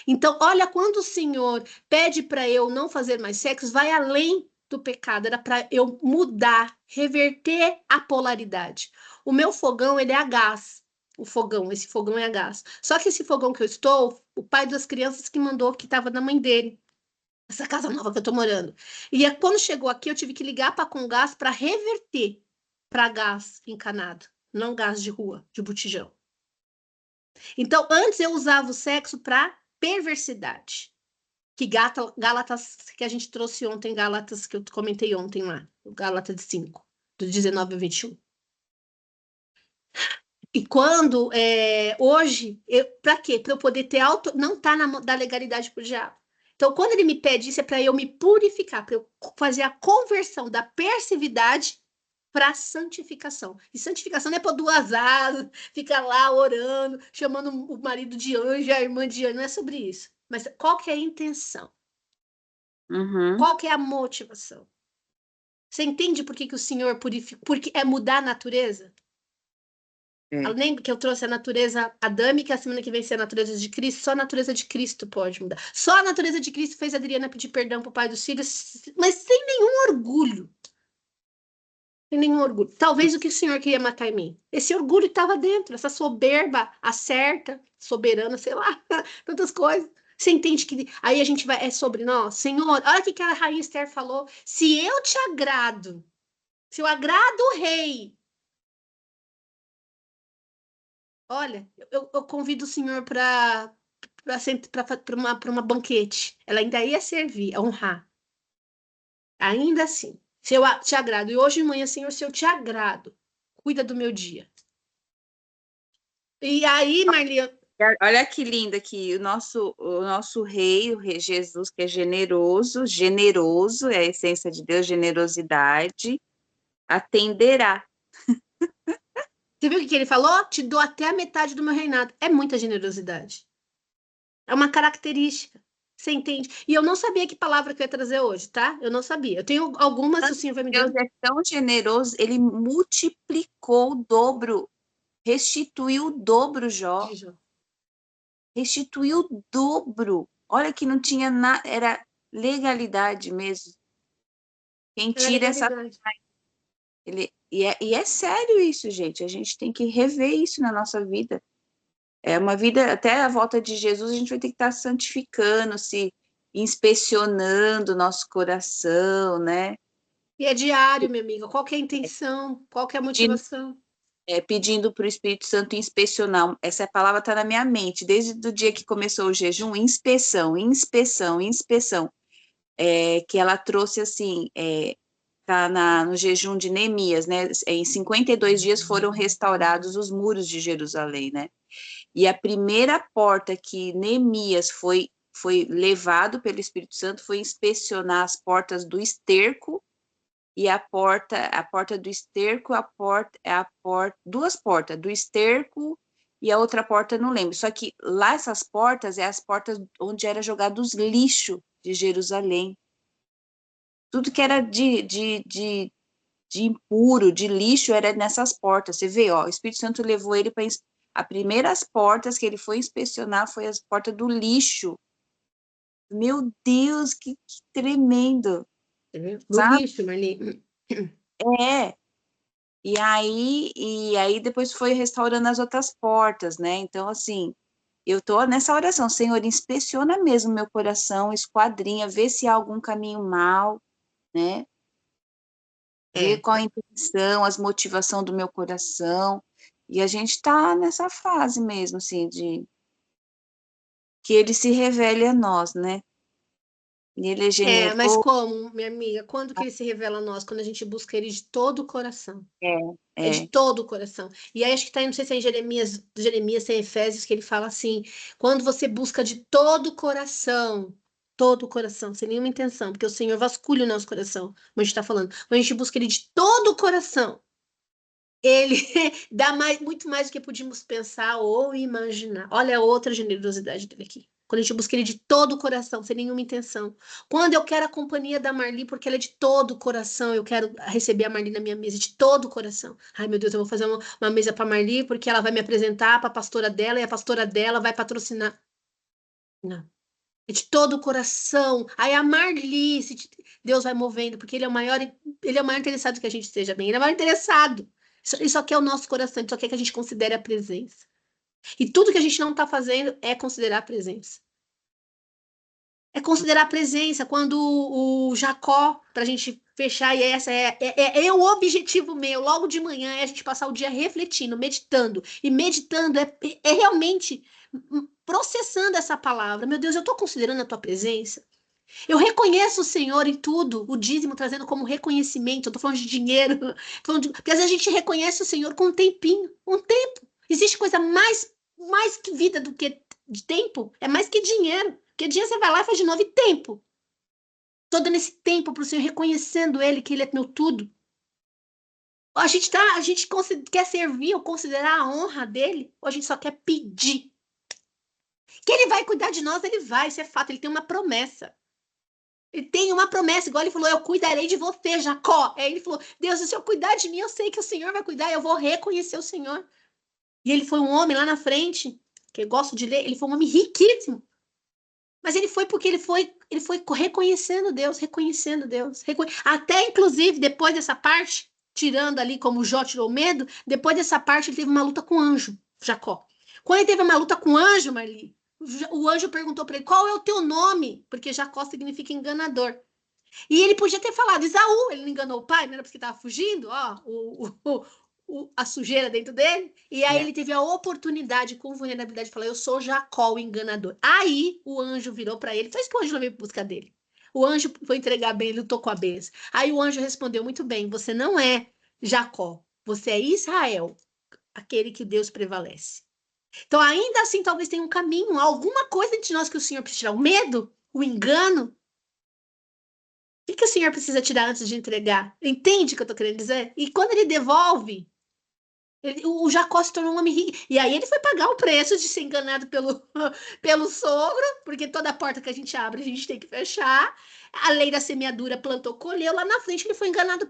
Então, olha, quando o Senhor pede para eu não fazer mais sexo, vai além do pecado, era para eu mudar, reverter a polaridade. O meu fogão, ele é a gás. O fogão, esse fogão é a gás. Só que esse fogão que eu estou, o pai das crianças que mandou, que estava na mãe dele, essa casa nova que eu estou morando. E quando chegou aqui, eu tive que ligar para com gás para reverter para gás encanado, não gás de rua, de botijão. Então, antes eu usava o sexo para perversidade. Que Gálatas, que a gente trouxe ontem, Gálatas, que eu comentei ontem lá, o Gálatas de 5, do 19 ao 21. E quando, hoje, para quê? Para eu poder ter auto, não tá da legalidade pro diabo. Então, quando ele me pede isso, é para eu me purificar, para eu fazer a conversão da persividade para a santificação. E santificação não é para duas asas, ficar lá orando, chamando o marido de anjo, a irmã de anjo, não é sobre isso. Mas qual que é a intenção? Uhum. Qual que é a motivação? Você entende por que, que o Senhor purifica? Porque é mudar a natureza? É. Lembra que eu trouxe a natureza adâmica, a semana que vem ser a natureza de Cristo? Só a natureza de Cristo pode mudar. Só a natureza de Cristo fez a Adriana pedir perdão para o pai dos filhos, mas sem nenhum orgulho. Sem nenhum orgulho. Talvez o que o Senhor queria matar em mim. Esse orgulho estava dentro, essa soberba, acerta, soberana, sei lá, tantas coisas. Você entende que aí a gente vai, é sobre nós? Senhor, olha o que a Rainha Esther falou. Se eu te agrado, se eu agrado o rei, olha, eu convido o senhor para uma banquete. Ela ainda ia servir, honrar. Ainda assim, se eu te agrado. E hoje de manhã, Senhor, se eu te agrado, cuida do meu dia. E aí, Marli, Olha que lindo aqui, o nosso rei, o rei Jesus, que é generoso, generoso, é a essência de Deus, generosidade, atenderá. você viu o que que ele falou? Te dou até a metade do meu reinado. É muita generosidade. É uma característica. Você entende? E eu não sabia que palavra que eu ia trazer hoje, tá? Eu não sabia. Eu tenho algumas, o senhor vai me Deus dando. é tão generoso, ele multiplicou o dobro, restituiu o dobro, Jó, restituiu o dobro. Olha que não tinha nada, era legalidade mesmo. Quem É a tira essa. legalidade. E é sério isso, gente. A gente tem que rever isso na nossa vida. É uma vida, até a volta de Jesus, a gente vai ter que estar santificando, se inspecionando o nosso coração, né? E é diário, minha amiga. Qual que é a intenção? Qual que é a Pedindo, motivação? pedindo para o Espírito Santo inspecionar. Essa palavra está na minha mente, desde o dia que começou o jejum, inspeção, inspeção, inspeção. Que ela trouxe assim, tá no jejum de Neemias, né? Em 52 dias foram restaurados os muros de Jerusalém, né? E a primeira porta que Neemias foi levado pelo Espírito Santo foi inspecionar as portas do esterco, e a porta do esterco, duas portas, do esterco e a outra porta não lembro. Só que lá essas portas as portas onde era jogado os lixo de Jerusalém. Tudo que era de impuro, de lixo, era nessas portas. Você vê, ó, o Espírito Santo levou ele para as primeiras portas que ele foi inspecionar foi as portas do lixo. Meu Deus, que tremendo, Do sabe? lixo, Marli. É. E aí depois foi restaurando as outras portas, né? Então, assim, eu tô nessa oração, Senhor, inspeciona mesmo meu coração, esquadrinha, vê se há algum caminho mal, né? Ver É. qual a intenção, as motivação do meu coração. E a gente está nessa fase mesmo, assim, de que ele se revele a nós, né? E ele é Mas generoso, como, minha amiga? Quando que ele se revela a nós? Quando a gente busca ele de todo o coração. é, É de é, todo o coração. E aí acho que tá, não sei se é em Jeremias, tem Efésios, que ele fala assim, quando você busca de todo o coração, sem nenhuma intenção, porque o Senhor vasculha o nosso coração, como a gente tá falando. Quando a gente busca ele de todo o coração, Ele dá muito mais do que podíamos pensar ou imaginar. Olha a outra generosidade dele aqui. Quando a gente busca ele de todo o coração, sem nenhuma intenção. Quando eu quero a companhia da Marli, porque ela é de todo o coração, eu quero receber a Marli na minha mesa, de todo o coração. Ai, meu Deus, eu vou fazer uma mesa para Marli, porque ela vai me apresentar para a pastora dela, e a pastora dela vai patrocinar. Não. É de todo o coração. Aí a Marli, Deus vai movendo, porque ele é o maior interessado que a gente esteja bem. Ele é o maior interessado. Ele só quer o nosso coração, ele só quer que a gente considere a presença. E tudo que a gente não está fazendo é considerar a presença. É considerar a presença. Quando o Jacó, para a gente fechar, e essa é o objetivo meu, logo de manhã, é a gente passar o dia refletindo, meditando. E meditando é realmente processando essa palavra. Meu Deus, eu estou considerando a tua presença. Eu reconheço o Senhor em tudo, o dízimo trazendo como reconhecimento. Eu tô falando de dinheiro, porque às vezes a gente reconhece o Senhor com um tempinho, um tempo. Existe coisa mais que vida do que de tempo, é mais que dinheiro. Porque dinheiro você vai lá e faz de novo, e tempo. Tô dando esse tempo para o Senhor, reconhecendo Ele, que Ele é meu tudo. A gente quer servir ou considerar a honra dele, ou a gente só quer pedir. Que Ele vai cuidar de nós, Ele vai, isso é fato, Ele tem uma promessa. Ele tem uma promessa, igual ele falou, eu cuidarei de você, Jacó. Aí ele falou, Deus, se o Senhor cuidar de mim, eu sei que o Senhor vai cuidar, eu vou reconhecer o Senhor. E ele foi um homem lá na frente, que eu gosto de ler, ele foi um homem riquíssimo. Mas ele foi porque ele foi reconhecendo Deus, reconhecendo Deus. Até, inclusive, depois dessa parte, tirando ali como Jó tirou medo, depois dessa parte ele teve uma luta com o anjo, Jacó. Quando ele teve uma luta com o anjo, Marli, o anjo perguntou para ele, qual é o teu nome? Porque Jacó significa enganador. E ele podia ter falado Esaú, ele não enganou o pai, não era porque estava fugindo, ó, a sujeira dentro dele. E aí ele teve a oportunidade, com vulnerabilidade, de falar: eu sou Jacó, o enganador. Aí o anjo virou para ele, só esconde veio busca dele. O anjo foi entregar bem, ele lutou com a bênção. Aí o anjo respondeu: muito bem, você não é Jacó, você é Israel, aquele que Deus prevalece. Então, ainda assim, talvez tenha um caminho, alguma coisa de nós que o Senhor precisa tirar. O medo, o engano, que o senhor precisa tirar antes de entregar? Entende o que eu estou querendo dizer? E quando ele devolve, o Jacó se tornou um homem rico. E aí ele foi pagar o preço de ser enganado pelo sogro, porque toda porta que a gente abre, a gente tem que fechar. A lei da semeadura plantou, colheu. Lá na frente ele foi enganado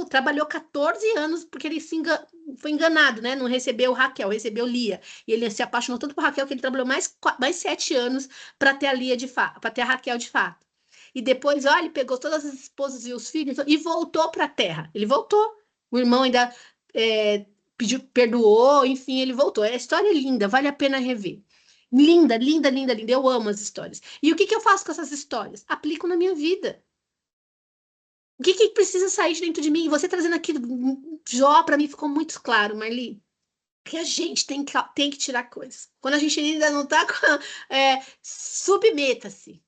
trabalhou 14 anos, porque ele foi enganado, né? Não recebeu Raquel, recebeu Lia. E ele se apaixonou tanto por Raquel que ele trabalhou mais 7 anos para ter a Lia de fato, para ter a Raquel de fato. E depois, olha, ele pegou todas as esposas e os filhos e voltou para a terra. Ele voltou. O irmão ainda pediu, perdoou, enfim, ele voltou. A história é linda, vale a pena rever. Linda, linda, linda, linda. Eu amo as histórias. E o que eu faço com essas histórias? Aplico na minha vida. O que precisa sair de dentro de mim? E você trazendo aqui Jó, para mim ficou muito claro, Marli. Que a gente tem que tirar coisas. Quando a gente ainda não está submeta-se.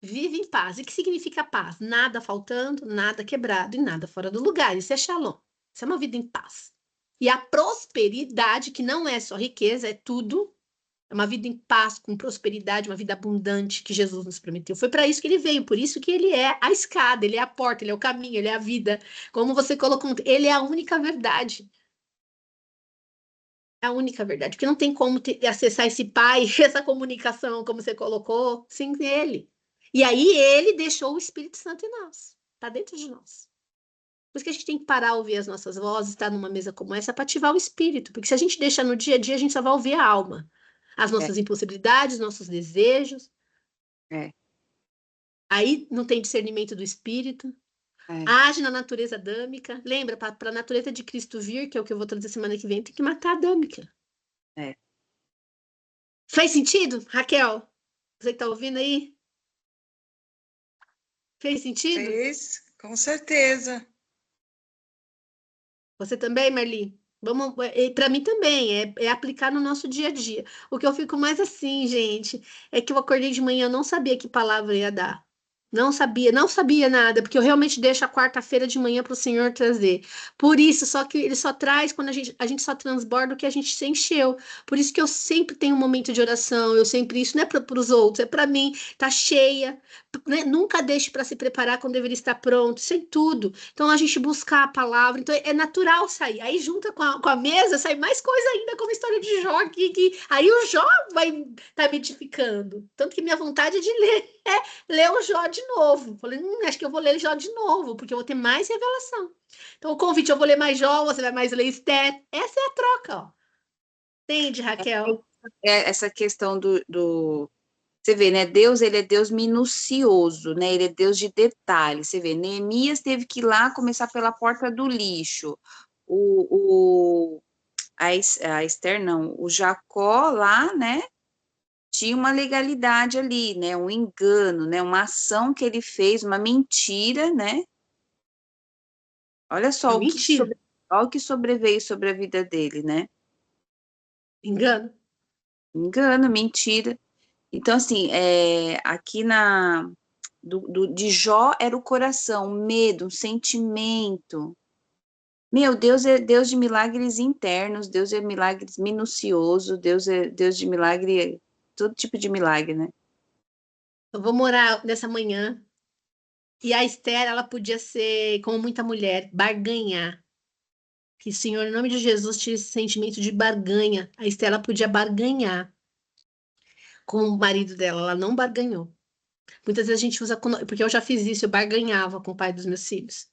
Vive em paz. E o que significa paz? Nada faltando, nada quebrado e nada fora do lugar. Isso é shalom. Isso é uma vida em paz. E a prosperidade, que não é só riqueza, é tudo. É uma vida em paz, com prosperidade, uma vida abundante que Jesus nos prometeu. Foi para isso que ele veio, por isso que ele é a escada, ele é a porta, ele é o caminho, ele é a vida. Como você colocou, ele é a única verdade. É a única verdade, porque não tem como acessar esse pai, essa comunicação, como você colocou, sem ele. E aí ele deixou o Espírito Santo em nós, está dentro de nós. Por isso que a gente tem que parar a ouvir as nossas vozes, estar numa mesa como essa, para ativar o espírito, porque se a gente deixar no dia a dia, a gente só vai ouvir a alma, as nossas impossibilidades, nossos desejos. É. Aí não tem discernimento do espírito. Age na natureza adâmica. Lembra, para a natureza de Cristo vir, que é o que eu vou trazer semana que vem, tem que matar a adâmica. Faz sentido, Raquel? Você que está ouvindo aí? Fez sentido? Fez, com certeza. Você também, Marli? Vamos, para mim também, é aplicar no nosso dia a dia. O que eu fico mais assim, gente, é que eu acordei de manhã, eu não sabia que palavra ia dar. Não sabia, não sabia nada, porque eu realmente deixo a quarta-feira de manhã para o Senhor trazer. Por isso, só que Ele só traz quando a gente só transborda o que a gente se encheu. Por isso que eu sempre tenho um momento de oração, eu sempre, isso não é para os outros, é para mim, tá cheia, né? Nunca deixe para se preparar quando deveria estar pronto, isso é tudo. Então, a gente buscar a palavra, então é natural sair. Aí, junta com a mesa, sai mais coisa ainda, como a história de Jó aqui, que aí o Jó vai estar me edificando. Tanto que minha vontade é de ler o Jó de novo. Falei, acho que eu vou ler Jó de novo, porque eu vou ter mais revelação. Então, o convite, eu vou ler mais Jó, você vai mais ler Esther. Essa é a troca, ó. Entende, Raquel? Essa questão você vê, né? Deus, ele é Deus minucioso, né? Ele é Deus de detalhes. Você vê, Neemias teve que ir lá começar pela porta do lixo. A Esther, não, o Jacó lá, né? Tinha uma legalidade ali, né? Um engano, né? Uma ação que ele fez, uma mentira, né? Olha Uma só mentira. olha o que sobreveio sobre a vida dele, né? Engano. Engano, mentira. Então, assim, aqui de Jó era o coração, um medo, um sentimento. Meu, Deus é Deus de milagres internos, Deus é milagres minucioso, Deus é Deus de milagre, todo tipo de milagre, né? Eu vou morar nessa manhã. E a Esther, ela podia ser, como muita mulher, barganhar. Que o Senhor, em nome de Jesus, tire esse sentimento de barganha. A Esther, ela podia barganhar com o marido dela. Ela não barganhou. Muitas vezes a gente usa, porque eu já fiz isso, eu barganhava com o pai dos meus filhos.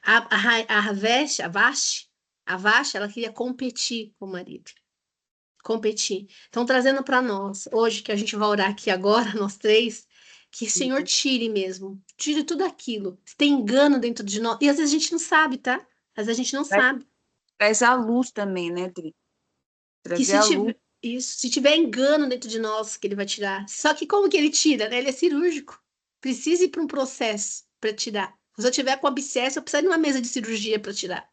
A Vashti, ela queria competir com o marido. Competir. Então, trazendo para nós, hoje, que a gente vai orar aqui agora, nós três, que o Senhor tire mesmo, tire tudo aquilo. Se tem engano dentro de nós, e às vezes a gente não sabe, tá? Às vezes a gente não Traz, sabe. traz a luz também, né, Dri? Que Trazer se a luz. tiver, isso, se tiver engano dentro de nós, que ele vai tirar. Só que como que ele tira, né? Ele é cirúrgico. Precisa ir para um processo para tirar. Se eu tiver com abscesso, eu preciso de uma mesa de cirurgia para tirar.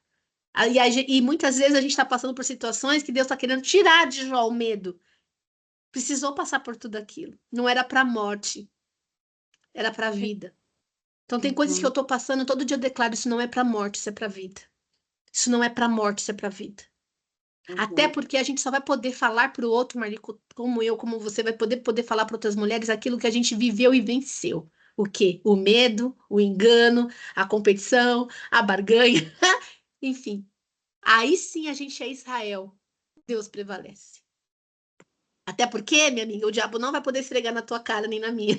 E muitas vezes a gente está passando por situações que Deus está querendo tirar de Jó o medo. Precisou passar por tudo aquilo. Não era para a morte, era para a vida. Então tem coisas que eu Uhum, estou passando, todo dia eu declaro, isso não é para a morte, isso é para a vida. Isso não é para a morte, isso é para a vida. Até uhum, porque a gente só vai poder falar para o outro, Marico, como eu, como você, vai poder falar para outras mulheres aquilo que a gente viveu e venceu. O quê? O medo, o engano, a competição, a barganha, enfim. Aí sim a gente é Israel. Deus prevalece. Até porque, minha amiga, o diabo não vai poder esfregar na tua cara nem na minha.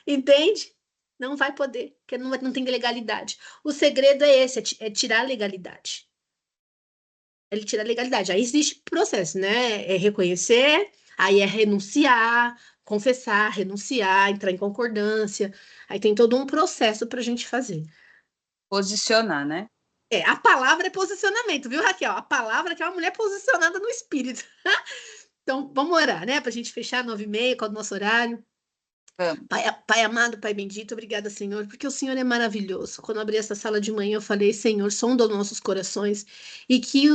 Entende? Não vai poder, porque não tem legalidade. O segredo é esse, é tirar a legalidade. Ele tira a legalidade. Aí existe processo, né? É reconhecer, aí é renunciar, confessar, renunciar, entrar em concordância. Aí tem todo um processo para a gente fazer. posicionar, né? A palavra é posicionamento, viu, Raquel? A palavra que é uma mulher posicionada no espírito. Então, vamos orar, né? Para a gente fechar 9h30, com o nosso horário. Vamos. Pai amado, Pai bendito, obrigada, Senhor, porque o Senhor é maravilhoso. Quando eu abri essa sala de manhã, eu falei, Senhor, sonda os nossos corações e que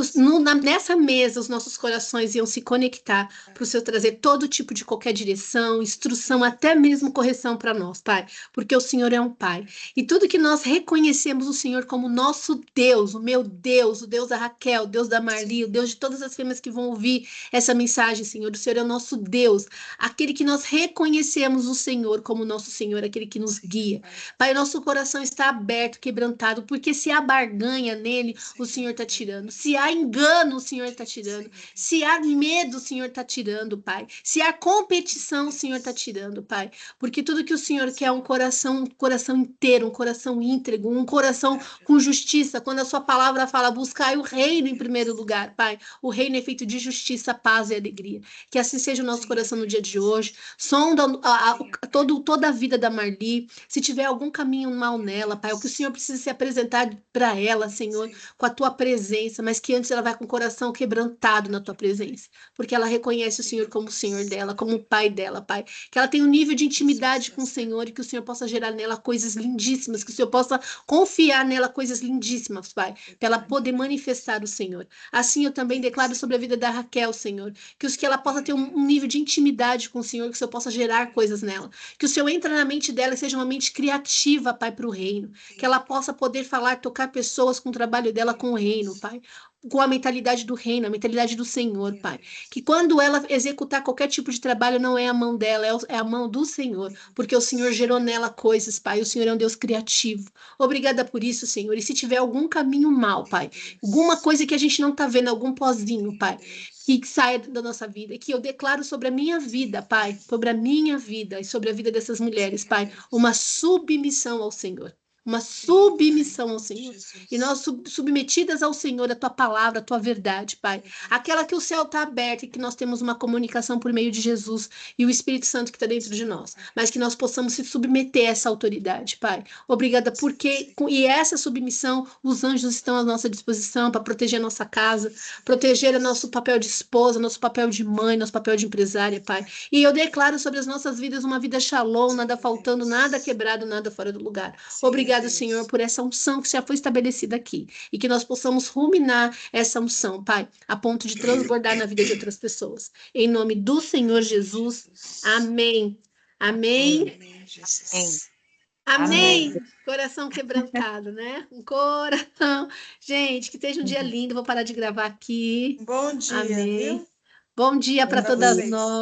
nessa mesa os nossos corações iam se conectar para o Senhor trazer todo tipo de qualquer direção, instrução, até mesmo correção para nós, Pai, porque o Senhor é um Pai. E tudo que nós reconhecemos o Senhor como nosso Deus, o meu Deus, o Deus da Raquel, o Deus da Marli, o Deus de todas as fêmeas que vão ouvir essa mensagem, Senhor, o Senhor é o nosso Deus, aquele que nós reconhecemos o Senhor como nosso Senhor, aquele que nos guia. Pai, nosso coração está aberto, quebrantado, porque se há barganha nele, o Senhor está tirando. Se há engano, o Senhor está tirando. Se há medo, o Senhor está tirando, Pai. Se há competição, o Senhor está tirando, Pai. Porque tudo que o Senhor quer é um coração inteiro, um coração íntegro, um coração com justiça. Quando a sua palavra fala, buscai o reino em primeiro lugar, Pai. O reino é feito de justiça, paz e alegria. Que assim seja o nosso coração no dia de hoje. Sonda toda a vida da Marli. Se tiver algum caminho mal nela, Pai, o que o Senhor precisa se apresentar para ela, Senhor, com a tua presença, mas que antes ela vai com o coração quebrantado na tua presença, porque ela reconhece o Senhor como o Senhor dela, como o Pai dela, Pai. Que ela tenha um nível de intimidade com o Senhor e que o Senhor possa gerar nela coisas lindíssimas, que o Senhor possa confiar nela coisas lindíssimas, Pai, para ela poder manifestar o Senhor. Assim eu também declaro sobre a vida da Raquel, Senhor, que ela possa ter um nível de intimidade com o Senhor, que o Senhor possa gerar coisas nela, dela. Que o Senhor entre na mente dela e seja uma mente criativa, Pai, para o reino. Que ela possa poder falar, tocar pessoas com o trabalho dela com o reino, Pai. Com a mentalidade do reino, a mentalidade do Senhor, Pai. Que quando ela executar qualquer tipo de trabalho, não é a mão dela, é a mão do Senhor. Porque o Senhor gerou nela coisas, Pai. O Senhor é um Deus criativo. Obrigada por isso, Senhor. E se tiver algum caminho mal, Pai, alguma coisa que a gente não está vendo, algum pozinho, Pai, que saia da nossa vida, que eu declaro sobre a minha vida, Pai, sobre a minha vida e sobre a vida dessas mulheres, Pai, uma submissão ao Senhor. Uma submissão ao Senhor. E nós submetidas ao Senhor, a tua palavra, a tua verdade, Pai. Aquela que o céu está aberto e que nós temos uma comunicação por meio de Jesus e o Espírito Santo que está dentro de nós. Mas que nós possamos se submeter a essa autoridade, Pai. Obrigada, porque e essa submissão, os anjos estão à nossa disposição para proteger a nossa casa, proteger o nosso papel de esposa, nosso papel de mãe, nosso papel de empresária, Pai. E eu declaro sobre as nossas vidas uma vida shalom, nada faltando, nada quebrado, nada fora do lugar. Obrigado, Senhor, por essa unção que já foi estabelecida aqui. E que nós possamos ruminar essa unção, Pai, a ponto de transbordar na vida de outras pessoas. Em nome do Senhor Jesus. Amém. Amém. Amém, Jesus. Amém. Amém. Coração quebrantado, né? Um coração. Gente, que seja um dia lindo. Vou parar de gravar aqui. Bom dia, Amém. viu? Bom dia para Pra todas vocês. nós.